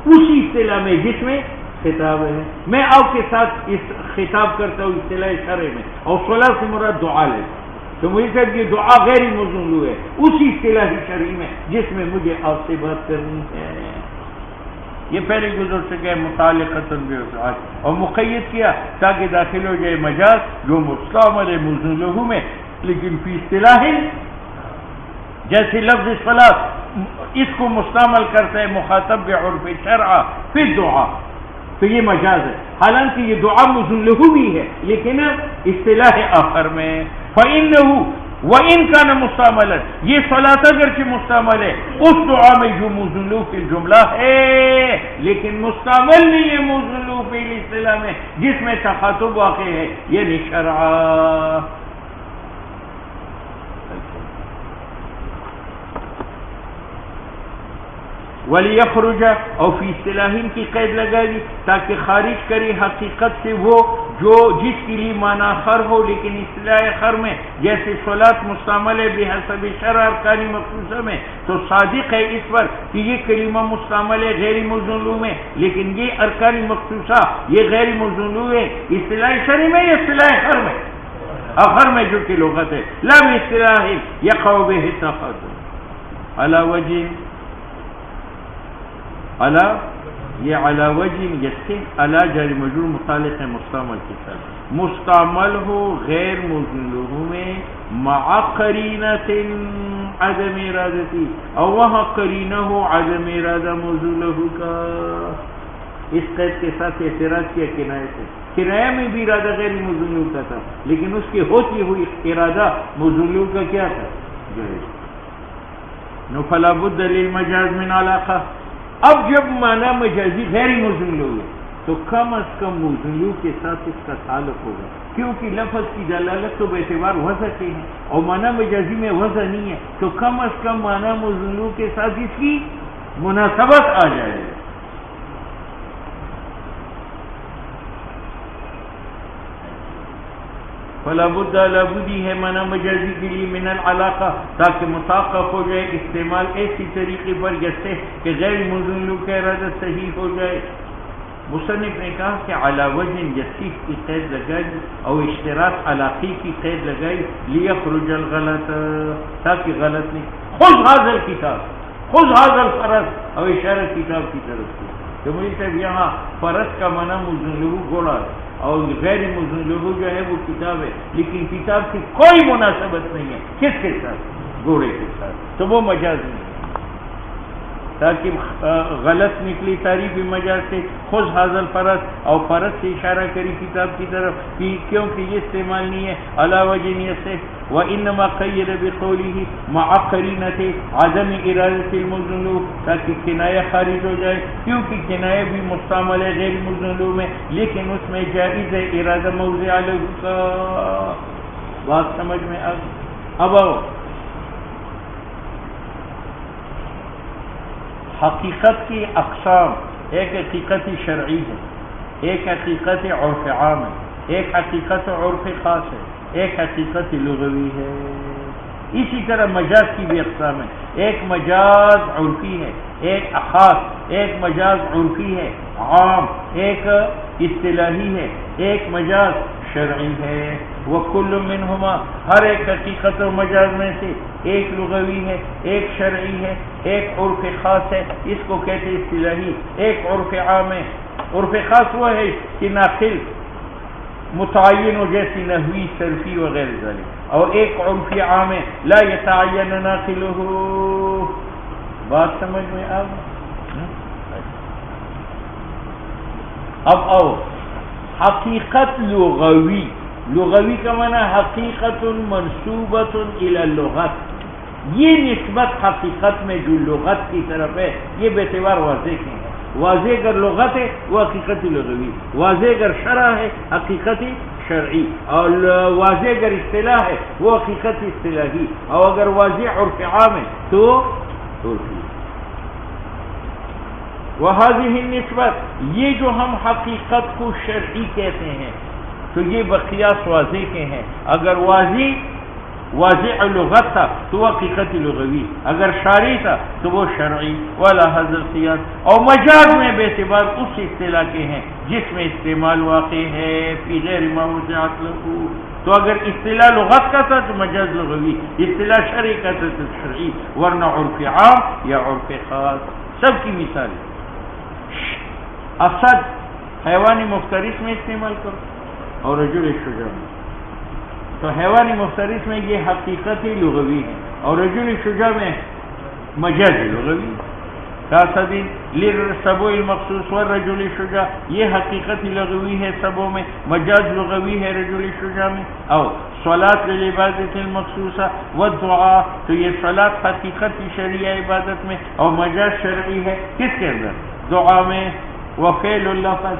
اسی اصطلاح میں جس میں خطاب ہے. میں آپ کے ساتھ اس خطاب کرتا ہوں اصطلاح شرع میں، اور صلاح سے مراد دعا ہے، تو مجھے کہتے یہ دعا غیر موزون لہو ہے اسی اصطلاح شرعی میں جس میں مجھے آپ سے بات کرنی ہے. یہ پہلے گزر چکے ہیں متعلقۃ بوضعت، اور مقید کیا تاکہ داخل ہو جائے مجاز جو مستعمل ہے موزون لہو میں لیکن فی اصطلاح، جیسے لفظ صلاۃ اس کو مستعمل کرتا ہے مخاطب بعرف شرع فی دعا، تو یہ مجاز ہے، حالانکہ یہ دعا موزون لہو بھی ہے لیکن اصطلاح آخر میں. فإنه وَإِن كَانَ مُسْتَعْمَلًا، یہ صلاۃ اگرچہ مستعمل ہے اس دعا میں جو موزون لہو فی الجملہ ہے لیکن مستعمل نہیں ہے موزون لہو فی الاصطلاح میں جس میں تخاطب واقع ہے، یعنی شرعا. وَلِيَخْرُجَ اور فی اصطلاحین کی قید لگا دی تاکہ خارج کرے حقیقت سے وہ جو جس کے لیے معنی خر ہو لیکن اصطلاح خر میں، جیسے صلاۃ مستعمل ہے بحسب شرع ارکان مخصوصہ میں، تو صادق ہے اس پر کہ یہ کلمہ مستعمل ہے غیر موزون لہو میں لیکن یہ ارکان مخصوصہ یہ غیر موزون لہو ہے اصطلاح شرع میں یا اصطلاح خر میں؟ آخر میں جو کہ لغت ہے. لا باصطلاح یقع به التخاطب علی وجہ علا، یہ علا وجہ یسکن علا جاری مجرور متعلق ہے مستعمل کے ساتھ. مستعمل ہو غیر موزون لہو میں مع قرینۃ عدم ارادتی، اور وہاں قرینہ ہو عدم ارادہ موزون لہو کا. اس قید کے ساتھ اعتراض کیا کنایہ سے، کنایہ میں بھی ارادہ غیر موزون لہو کا تھا لیکن اس کی ہوتی ہوئی ارادہ موزون لہو کا کیا تھا؟ جو فلا بد للمجاز من علاقہ. اب جب معنی مجازی غیر موزون لہو ہے تو کم از کم موزون لہو کے ساتھ اس کا تعلق ہوگا، کیونکہ لفظ کی دلالت تو باعتبار وضع کے ہیں اور معنی مجازی میں وضع نہیں ہے، تو کم از کم معنی موزون لہو کے ساتھ اس کی مناسبت آ جائے گا. فلا بد لابدی ہے معنی مجازی کے لیے من العلاقہ، تاکہ متعاقب ہو جائے استعمال ایسی طریقے پر جیسے کہ غیر مزلو کا ارادہ صحیح ہو جائے۔ مصنف نے کہا کہ علی وجہ یسیف کی قید لگائی اور اشتراط علاقی کی قید لگائی لیخرج الغلط، تاکہ غلط نہیں۔ خذ هذا الکتاب، خذ هذا الفرس، اور اشارہ کتاب کی طرف سے کہ مجھے صاحب یہاں فرس کا معنی مزلو گھوڑا ہے اور غیر مزلو جو ہے وہ کتاب ہے، لیکن کتاب کی کوئی مناسبت نہیں ہے کس کے ساتھ؟ گھوڑے کے ساتھ، تو وہ مجاز نہیں ہے، تاکہ غلط نکلی تعریف مجاز سے۔ خذ هذا الفرس، اور فرس سے اشارہ کری کتاب کی طرف، کیونکہ یہ استعمال نہیں ہے علی وجہ سے۔ وانما قید بقوله مع قرینۃ عدم ارادۃ المزلو، تاکہ کنایہ خارج ہو جائے، کیونکہ کنایہ بھی مستعمل ہے غیر مزلو میں، لیکن اس میں جائز ہے ارادہ موضع له کا۔ بات سمجھ میں اب آؤ، حقیقت کی اقسام، ایک حقیقت شرعی ہے، ایک حقیقت عرف عام ہے، ایک حقیقت عرف خاص ہے، ایک حقیقت لغوی ہے۔ اسی طرح مجاز کی بھی اقسام ہے، ایک مجاز عرفی ہے، ایک خاص، ایک مجاز عرفی ہے عام، ایک اصطلاحی ہے، ایک مجاز شرعی ہے۔ وکل منہما، ہر ایک حقیقت و مجاز میں سے ایک لغوی ہے، ایک شرعی ہے، ایک عرف خاص ہے، اس کو کہتے ہیں اصطلاحی، ایک عرف عام ہے۔ عرف خاص وہ ہے کہ ناقل متعین و جیسی نحوی صرفی وغیرہ ذالک، اور ایک عرف عام ہے لا یتعین ناقلہ۔ بات سمجھ میں اب آؤ، حقیقت لغوی، لغوی کا معنی حقیقت منسوبۃ الی اللغت، یہ نسبت حقیقت میں جو لغت کی طرف ہے یہ بے اعتبار واضح کی ہے۔ واضح اگر لغت ہے وہ حقیقت لغوی، واضح اگر شرع ہے حقیقت شرعی، اور واضح اگر اصطلاح ہے وہ حقیقت اصطلاحی، اور اگر واضح عرف عام ہے تو عرفی۔ وہذہ النسبت، یہ جو ہم حقیقت کو شرعی کہتے ہیں تو یہ بقیاس واضح کے ہیں، اگر واضح لغت تھا تو وہ حقیقت لغوی، اگر شرعی تھا تو وہ شرعی۔ ولا حضر قیاس، اور مجاز میں بے اعتبار اس اصطلاح کے ہیں جس میں استعمال واقع ہے فی غیر ما وضعت له، تو اگر اصطلاح لغت کا تھا تو مجاز لغوی، اصطلاح شرعی کا تھا تو شرعی، ورنہ عرف عام یا عرف خاص۔ سب کی مثال، اسد حیوانی مفترس میں استعمال کرو اور رجل شجاع میں، تو حیوانی مفترس میں یہ حقیقت لغوی ہے اور رجل شجاع میں مجاز لغوی۔ کاسدی للسبو المخصوص والرجل شجاع، یہ حقیقت لغوی ہے سبوں میں، مجاز لغوی ہے رجل شجاع میں۔ او صلاۃ للعبادت المخصوصہ والدعاء، تو یہ صلاۃ حقیقت شرعیہ عبادت میں اور مجاز شرعی ہے کس کے اندر؟ دعا میں۔ وفعل اللفظ،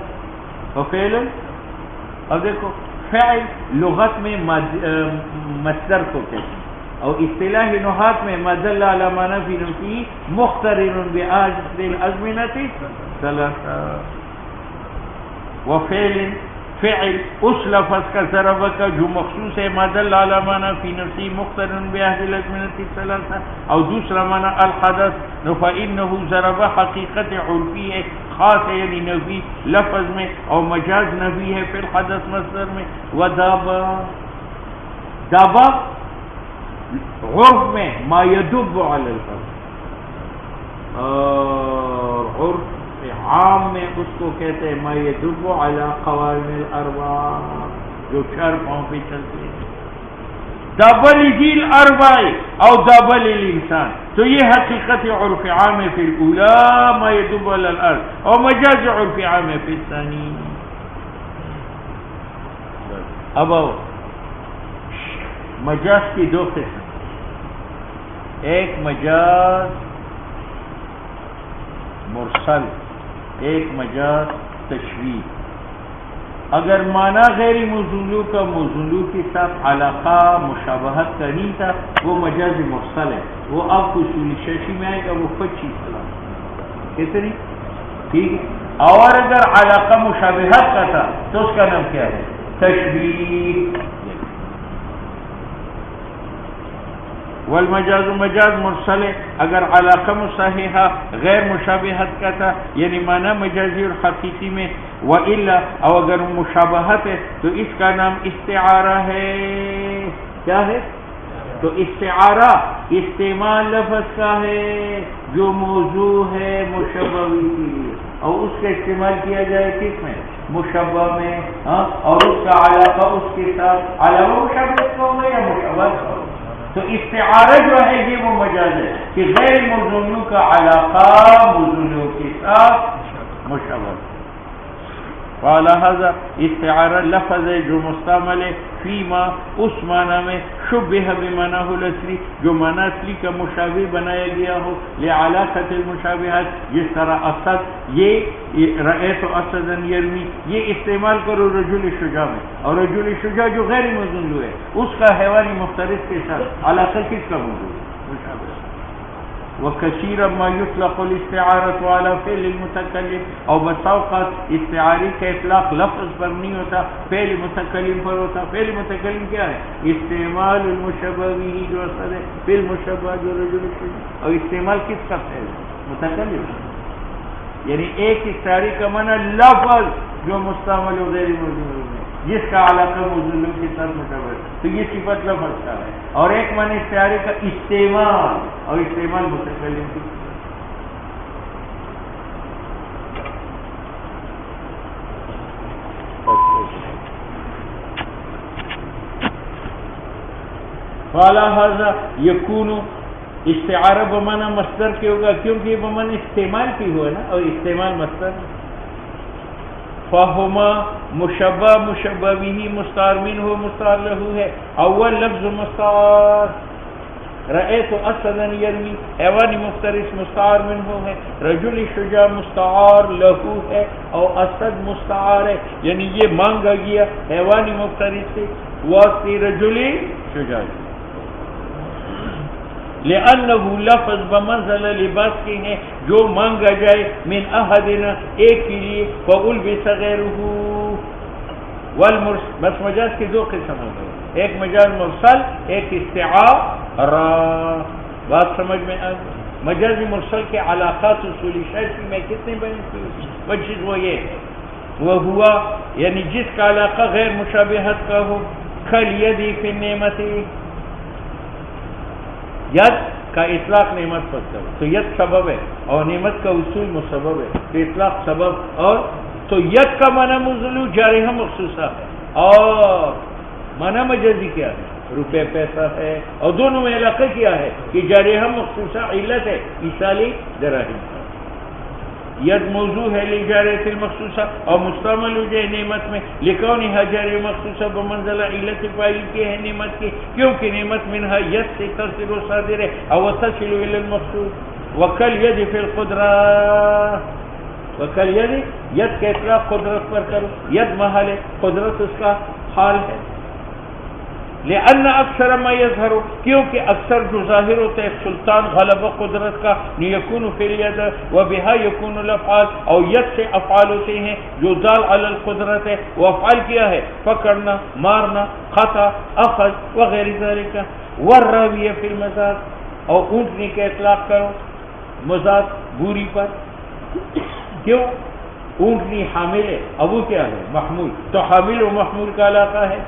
وفعل، اب دیکھو فعل لغت میں مصدر کو کہتے ہیں، اور اصطلاح نحات میں ما دل علی معنی فی نفسہ مقترن بآجز الازمنۃ ثلاثہ۔ وفعل، فعل اس لفظ کا ضرب کا جو مخصوص ہے ما دل علی معنی فی نفسہ مقترن بآجز الازمنۃ ثلاثہ، اور دوسرا معنی الحدث، فإنہ ضرب حقیقت عرفی ہے، خاص ہے یعنی نفی لفظ میں، اور مجاز نفی ہے پھر حدث مصدر میں۔ ودابا، دابا عرف میں ما یدب علی الفرد، اور عرف عام میں اس کو کہتے ہیں ما یدب علی قوائم الاربع، جو چار پاؤں پہ چلتے ہیں۔ دبل ذیل اربع او دبل الانسان، تو یہ حقیقت عرف عام ہے فی الاولی ما یدب علی الارض، اور مجاز عرف عام ہے فی الثانی۔ اب مجاز کی دو قسم، ایک مجاز مرسل، ایک مجاز تشبیہ۔ اگر معنی غیر موصولو کا موصولو کے ساتھ علاقہ مشابہت کا نہیں تھا وہ مجاز مرسل ہے، وہ آپ کو اصول شیشی میں آئے گا، وہ 25 سلام کتنی ٹھیک ہے۔ اور اگر علاقہ مشابہت کا تھا تو اس کا نام کیا ہے؟ تشبیہ۔ والمجاز مجاز مرسل ہے اگر علاقہ مصححہ غیر مشابہت کا تھا یعنی معنی مجازی اور حقیقی میں، وإلا او اگر مشابہت ہے تو اس کا نام استعارہ ہے. کیا ہے؟ تو استعارہ استعمال لفظ کا ہے جو موضوع ہے مشبہ کے لیے، اور اس کا استعمال کیا جائے کس میں؟ مشبہ میں، اور اس کا علاقہ اس کے ساتھ علاوہ مشابہت کا ہوگا یا مشبہ کا ہوگا. تو استعارہ جو ہے یہ وہ مجاز ہے کہ غیر موضوعیوں کا علاقہ موضوعیوں کے ساتھ مشبہ. فلہذا استعارہ لفظ ہے جو مستعمل ہے فیما اس معنی میں شبہ بمعنی الاصلی جو معنی اصلی کا مشابہ بنایا گیا ہو، لعلاقۃ المشابہات جس طرح اسد، یہ رأیت اسدا یرمی یہ استعمال کرو رجل شجاع میں، اور رجل شجاع جو غیر موضوع ہے اس کا حیوانی مفترض کے ساتھ علاقہ کس کا موضوع ہے؟ مشابہ. وكثيرا ما يطلق الاستعارة على فعل المتكلم، اور بسا اوقات استعاری کا اطلاق لفظ پر نہیں ہوتا، فعل متکلم پر ہوتا. فعل متکلم کیا ہے؟ استعمال المشبہ به جو اثر ہے فعل مشبہ جو رجل شجاع، اور استعمال کس کا فعل؟ متکلم. یعنی ایک استعاری کا معنی لفظ جو مستعمل و غیر موضوع ہے جس کا علاقہ موضوع کے ساتھ مشابہ، تو یہ صفت لفظ کا ہے. اور ایک معنی استعارے کا استعمال، اور استعمال متکلم کی. فلہذا یکون استعارہ بمعنی مصدر کے ہوگا کیونکہ یہ بمعنی استعمال کی ہوا نا، اور استعمال مصدر. فہما مشبہ مشبہ بھی مستعار منہ مستعار لہو ہے. اول لفظ مستعار رأیت اسدا یرمی حیوانی مفترس مستعار منہ ہے، رجل شجاع مستعار لہو ہے، اور اسد مستعار ہے یعنی یہ مانگا گیا حیوانی مفترس سے واسطے رجل شجاع، لأنه لفظ بمنزل لباس کے ہیں جو مانگا جائے من احدنا ایک کے لیے، فألبس غیرہ والمرسل. بس مجاز کی دو قسم ہو گئے، ایک مجاز مرسل ایک استعارہ. بات سمجھ میں آ گئی؟ مجاز مرسل کے علاقات اصولی شرطی میں کتنے بنے تھی؟ وہ چیز وہ یہ وہ ہوا یعنی جس کا علاقہ غیر مشابہت کا ہو. کالیدی فی النعمت، ید کا اطلاق نعمت پر کرو تو ید سبب ہے اور نعمت کا اصول مسبب ہے، تو اطلاق سبب. اور تو ید کا معنی موضوع جارحہ مخصوصہ ہے، اور معنی مجازی کیا ہے؟ روپے پیسہ ہے. اور دونوں میں علاقہ کیا ہے کہ جارحہ مخصوصہ علت ہے ایصالی دراہم. ید موضوع ہے لجارحۃ المخصوصہ اور مستعمل ہو جائے نعمت میں لکونہا جارحہ مخصوصہ بمنزلہ علت فاعل کی ہے نعمت کی، کیونکہ نعمت منہا ید سے تصل و صادر ہے اور تصل الی المقصود. وکالید فی القدرہ، وکالید ید کا اطلاق قدرت پر کرو، ید محل ہے قدرت اس کا حال ہے. لأن اکثر ما یظہر کیونکہ اکثر جو ظاہر ہوتا ہے سلطان غلبہ قدرت کا یکون فی الید وبہا یکون الافعال، اور ید سے افعال ہوتے ہیں جو دال علی القدرت ہے. وہ افعال کیا ہے؟ پکڑنا، مارنا، خطا، اخذ وغیر ذالک. والراویہ فی المزاد، اور اونٹنی کا اطلاق کرو مزاد بوری پر. کیوں؟ اونٹنی حامل ہے، ابو کیا ہے؟ محمول، تو حامل و محمول کا علاقہ ہے.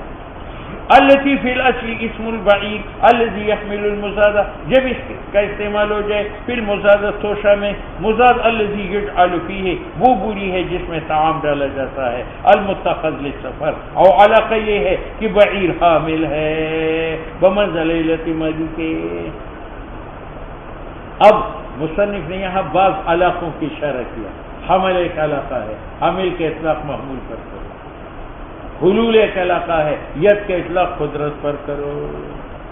التی فی الاصل اسم البعیر الذی یحمل المزاد، جب اس کا استعمال ہو جائے فی المزاد توشہ میں، مزاد الذی یجعل فیہ وہ بوری ہے جس میں طعام ڈالا جاتا ہے، المتخذ للسفر، اور علاقہ یہ ہے کہ بعیر حامل ہے بمنزل علت ماضی کے. اب مصنف نے یہاں بعض علاقوں کی اشارہ کیا. حمل ایک علاقہ ہے، حامل کے اطلاق محمول پر کرو. حلول ایک علاقہ ہے، ید کے اطلاق قدرت پر کرو.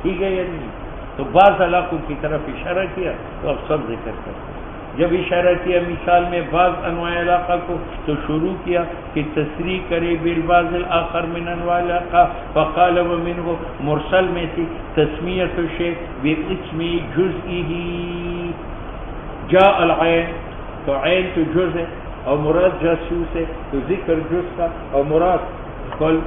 ٹھیک ہے یا نہیں؟ تو بعض علاقوں کی طرف اشارہ کیا تو اب سب ذکر کرتے. جب اشارہ کیا مثال میں بعض انواع علاقہ کو تو شروع کیا کہ تصریح کرے بالبعض الاخر من انواع علاقہ. فقال ومنہ مرسل میں سے تسمیت الشیء باسم جزئہ. جاء العین تو عین تو جز ہے اور مراد جاسوس ہے تو ذکر جز کا، اور مراد کل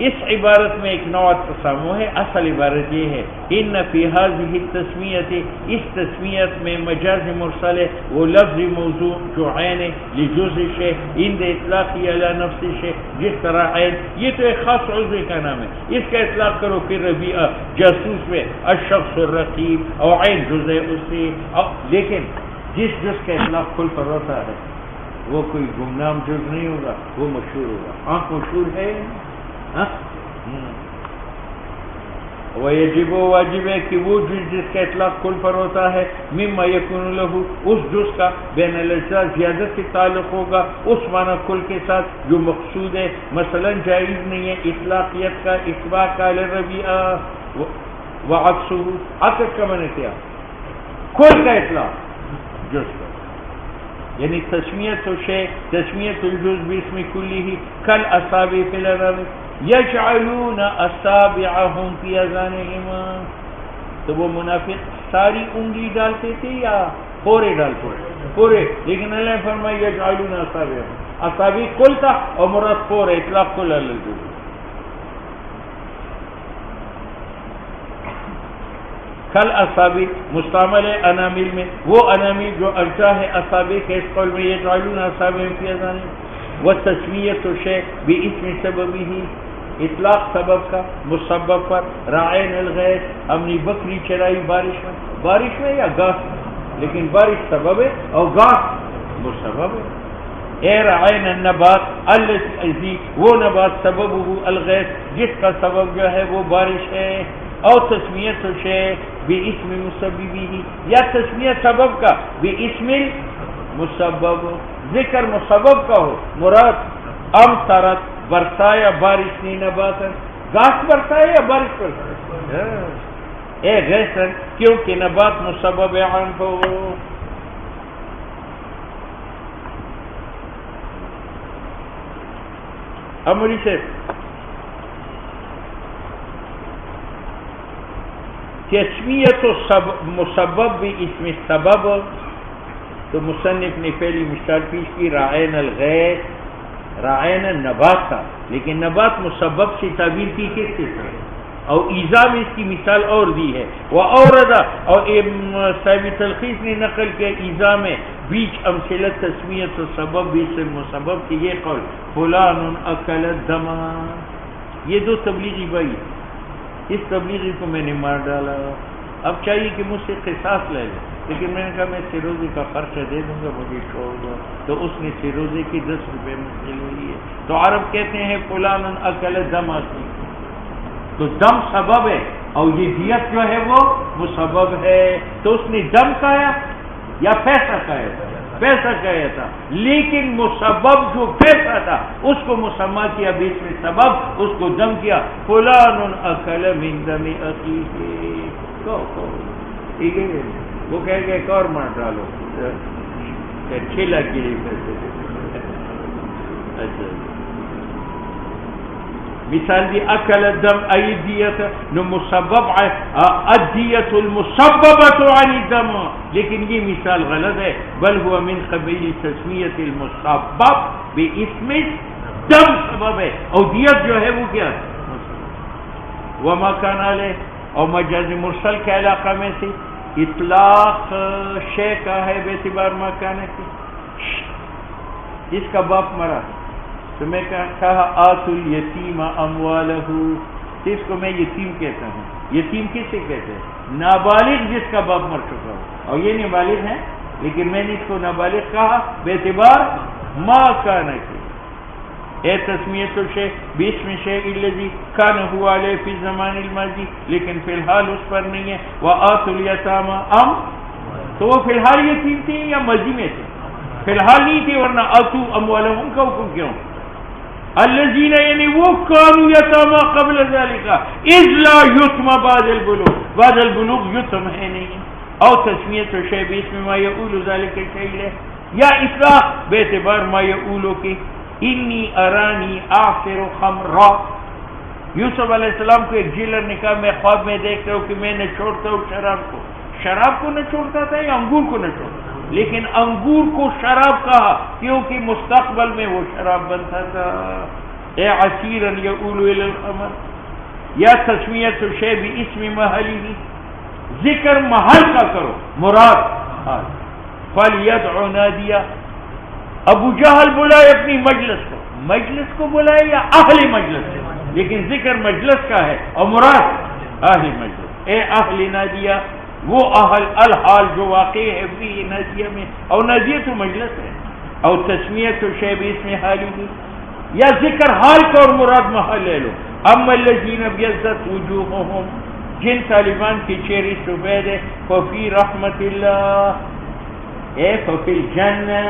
اس عبارت میں ایک نوع تسامح ہے. اصل عبارت یہ ہے ان فی هذه التسمیت، اس تسمیت میں مجاز مرسل ہے وہ لفظ موضوع جو عین لجزء شے ان اطلاقی علی نفس شے، جس طرح عین یہ تو ایک خاص عضو کا نام ہے، اس کا اطلاق کرو پھر ربیعہ جاسوس میں الشخص الرقیب اور عین جزء اسی. لیکن جس جز کا اطلاق کل پر ہوتا ہے وہ کوئی گمنام جز نہیں ہوگا، وہ مشہور ہوگا. آنکھ مشہور ہے. وَيَجِبُ واجب ہے کہ وہ جز جس کا اطلاق کل پر ہوتا ہے مما یکون لہو اس جز کا بین الاجزاء زیادت سے تعلق ہوگا اس معنی کل کے ساتھ جو مقصود ہے. مثلا جائز نہیں ہے اطلاقیت کا اتباع کا للربیعہ وعکسہ، عکس کا معنی کیا؟ کل کا اطلاق جز کا، یعنی تسمیت شے تسمیت الجز باسم کلیہ کل اصابع فی الاذان یجعلون اصابعهم فی اذانہم. تو وہ منافق ساری انگلی ڈالتے تھے یا پورے ڈالتے تھے؟ پورے. لیکن اللہ نے فرمایا یجعلون اصابعهم، اصابع کل تھا اور مراد پورے، اطلاق کل الجز. کل اصابع مستعمل ہے انامل میں، وہ انامل جو اجزاء ہے اصابع کے اس قول میں یجعلون اصابعهم فی اذانہم. والتسمیۃ شیء باسم سببہ، اطلاق سبب کا مسبب پر. راعین الغیث، ہم نے بکری چرائی بارش میں یا گاس میں، لیکن بارش سبب ہے اور گاس مسبب ہے. اے رعین النبات الذی، وہ نبات سببہ الغیث جس کا سبب جو ہے وہ بارش ہے. اور تسمیت شیء باسم مسببہ، یا تسمیت سبب کا باسم مسبب، ذکر مسبب کا ہو. مراد امطرت، برسایا بارش نہیں، نبات گاس برسایا یا بارش برسایا، اے غیثن کیونکہ نبات مسبب عام ہو. امری سے تسمیت مسبب بھی اسم سبب، تو مصنف نے پہلی مثال پیش کی راعین الغیث، راعین النبات تھا، لیکن نبات مسبب سے تعبیر کی کس سے ہے، اور ایذا میں اس کی مثال اور دی ہے. وَأَوْرَدَ، اور صاحب تلخیص نے نقل کیا ایذا میں بیچ امثلت تسمیت و سبب بیچ مسبب کی یہ قول فلان اکل الدم. یہ دو تبلیغی بھائی، اس تبلیغی کو میں نے مار ڈالا، اب چاہیے کہ مجھ سے قصاص لے لے، لیکن میں نے کہا میں سیروزے کا خرچہ دے دوں گا، مجھے چھوڑ دو. تو اس نے سیروزے کی 10 روپے مجھ سے لے لیے. تو عرب کہتے ہیں فلان اکل دم آتی، تو دم سبب ہے اور یہ دیت جو ہے وہ مسبب ہے. تو اس نے دم کہا یا پیسہ کہا تھا؟ پیسہ کہا تھا، لیکن مسبب جو پیسہ تھا اس کو مسمى کیا بیچ میں سبب، اس کو دم کیا. فلان اکل من دم اخیہ، ٹھیک ہے. وہ کہہ گئے ایک اور مار ڈالو، 6 لاکھ کے لیے پیسے. اچھا مثال دی اکل الدم ای دیت، نو مسبب الدیت المسببت عن الدم، لیکن یہ مثال غلط ہے. بل هو من قبیل تسمیت المسبب باسم دم سبب ہے، اور دیت جو ہے وہ کیا ہے؟ وما کان علیہ. اور مجاز مرسل کے علاقہ میں سے اطلاق شے کا ہے بے اعتبار مکانے کی. اس کا باپ مرا تو میں کہا آت الیتیم اموالہ، اس کو میں یتیم کہتا ہوں. یتیم کسے کہتے ہیں؟ نابالغ جس کا باپ مر چکا ہو، اور یہ نابالغ ہے لیکن میں نے اس کو نابالغ کہا بے اعتبار مکانے کی. اے تسمیت الشیء باسم الشیء الذی کان هو علیہ فی الزمان الماضی، لیکن فی الحال اس پر نہیں ہے. وآت الیتامی تو وہ فی الحال یتیم تھی یا ماضی میں تھے؟ فی الحال نہیں تھی، ورنہ آتو اموالہم کا حکم کیوں؟ الذین، یعنی وہ کانوا یتامی قبل ذلک اذ لا یتم بعد البلوغ، بعد البلوغ یتم ہے نہیں. اور تسمیت الشیء باسم ما یؤول ذلک الشیء، یا اطلاق بے اعتبار ما یؤول کی. انی ارانی آخر خمرا، یوسف علیہ السلام کو ایک جیلر نے کہا میں خواب میں دیکھتا ہوں کہ میں نہ چھوڑتا ہوں شراب کو نہ چھوڑتا تھا یا انگور کو نہ چھوڑتا، لیکن انگور کو شراب کہا کیونکہ مستقبل میں وہ شراب بنتا تھا. اے عسیرا یؤول الی الخمر، یا تسمیت الشیء باسم محلہ، ذکر محل کا کرو، مراد حال۔ فلیدع نادیہ، ابو جہل بلائے اپنی مجلس کو بلائے یا اہل مجلس کو، لیکن ذکر مجلس کا ہے اور مراد اہل مجلس۔ اے اہل نادیہ، وہ اہل الحال جو واقع ہے فی نادیہ میں، اور نادیہ تو مجلس ہے، اور تسمیت الشیء باسم حالہ، یا ذکر حال کا اور مراد محل لے لو۔ اما الذین ابیضت وجوہہم، جن طالبان کی چہرے سفید ہے، ففی رحمت اللہ، اے ففی الجنہ،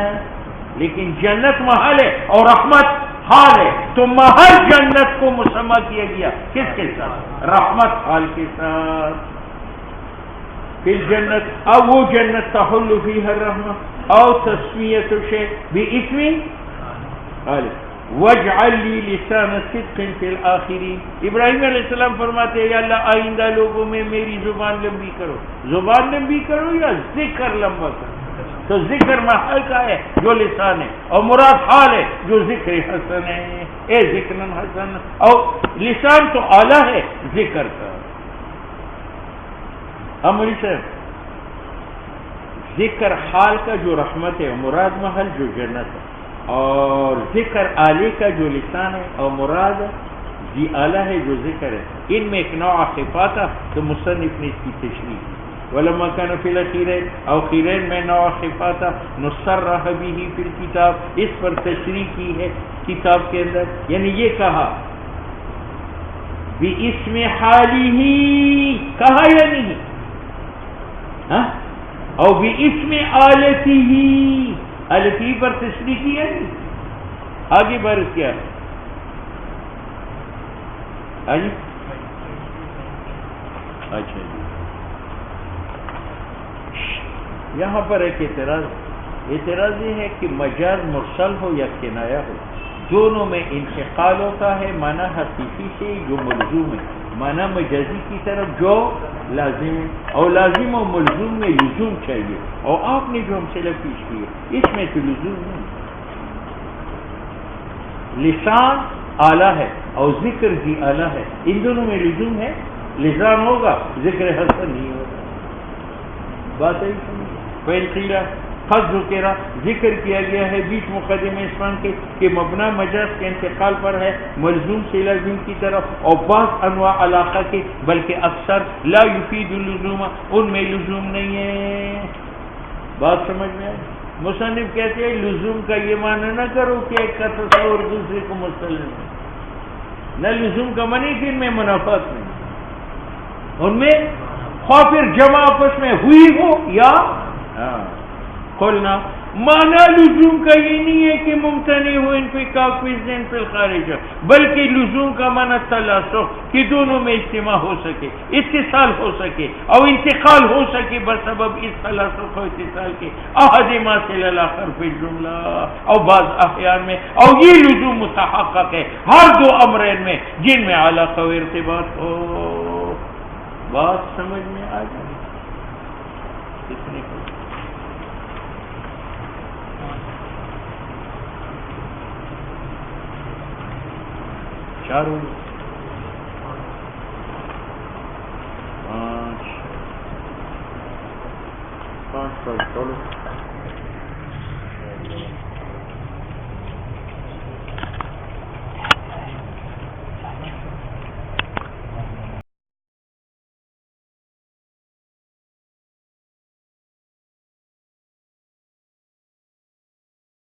لیکن جنت محل ہے اور رحمت حال ہے، تو محل جنت کو مسمى کیا گیا کس کے ساتھ؟ رحمت حال کے ساتھ۔ فی الجنت، او وہ جنت تحل فیہا الرحمہ، او تسمیت الشیء باسم حال۔ وَاجْعَلْ لِي لِسَانَ صِدْقٍ فِي الْآخِرِينَ، ابراہیم علیہ السلام فرماتے ہیں یا اللہ آئندہ لوگوں میں میری زبان لمبی کرو، زبان لمبی کرو یا ذکر لمبا کرو؟ تو ذکر محل کا ہے جو لسان ہے، اور مراد حال ہے جو ذکر حسن ہے، اے ذکر حسن، اور لسان تو اعلیٰ ہے ذکر کا۔ امری صاحب، ذکر حال کا جو رحمت ہے، مراد محل جو جنت ہے، اور ذکر عالی کا جو لسان ہے اور مراد جی اعلیٰ ہے جو ذکر ہے، ان میں ایک نوع خفا تھا تو مصنف نے اس کی تشریح کی۔ ولما كان في الأخيرين، او خیرین میں نوع خفا تھا، نصرح به في الكتاب، اس پر تشریح کی ہے کتاب کے اندر، یعنی یہ کہا باسم حالہ، کہا یا نہیں، او باسم آلتہ، آلتہ پر تشریح کی ہے، آگے بارش کیا ہے آجی؟ اچھا جی، یہاں پر ایک اعتراض یہ ہے کہ مجاز مرسل ہو یا کنایہ ہو، دونوں میں انتقال ہوتا ہے معنی حقیقی سے جو ملزوم ہے، معنی مجازی کی طرف جو لازم ہے، اور لازم و ملزوم میں لزوم چاہیے، اور آپ نے جو امثلہ پیش کی ہے اس میں تو لزوم نہیں، لسان اعلیٰ ہے اور ذکر بھی اعلیٰ ہے، ان دونوں میں لزوم ہے، لسان ہوگا ذکر حسن نہیں ہوگا، بات ہے فیل قیلہ خط ذکرہ، ذکر کیا گیا ہے بیچ مقدمہ اسمان کے کہ مبنا مجاز کے انتقال پر ہے ملزوم سے لازم کی طرف، اور بعض انواع علاقہ کے بلکہ اکثر لا یفید اللزوم، ان میں لزوم نہیں ہے، بات سمجھ میں آئی؟ مصنف کہتے ہیں لزوم کا یہ معنی نہ کرو کہ ایک کا تصور دوسرے کو مستلزم ہے، نہ لزوم کا معنی کہ ان میں منافات نہیں، ان میں خواہ پھر جمع آپس میں ہوئی ہو یا قلنا، معنی لزوم کا یہ نہیں ہے کہ ممتنع ہو انفکاک فی الذہن فی الخارج، بلکہ لزوم کا معنی تلاصق کہ دونوں میں اجتماع ہو سکے، اتصال ہو سکے اور انتقال ہو سکے بسبب اس تلاصق و اتصال کے، احد ما صل الاخر فی الجملہ، اور بعض احیان میں، اور یہ لزوم متحقق ہے ہر دو امرین میں جن میں علاقہ و ارتباط ہو، بات سمجھ میں آ جائے کتنے کو؟ چاروں 5 5 چلو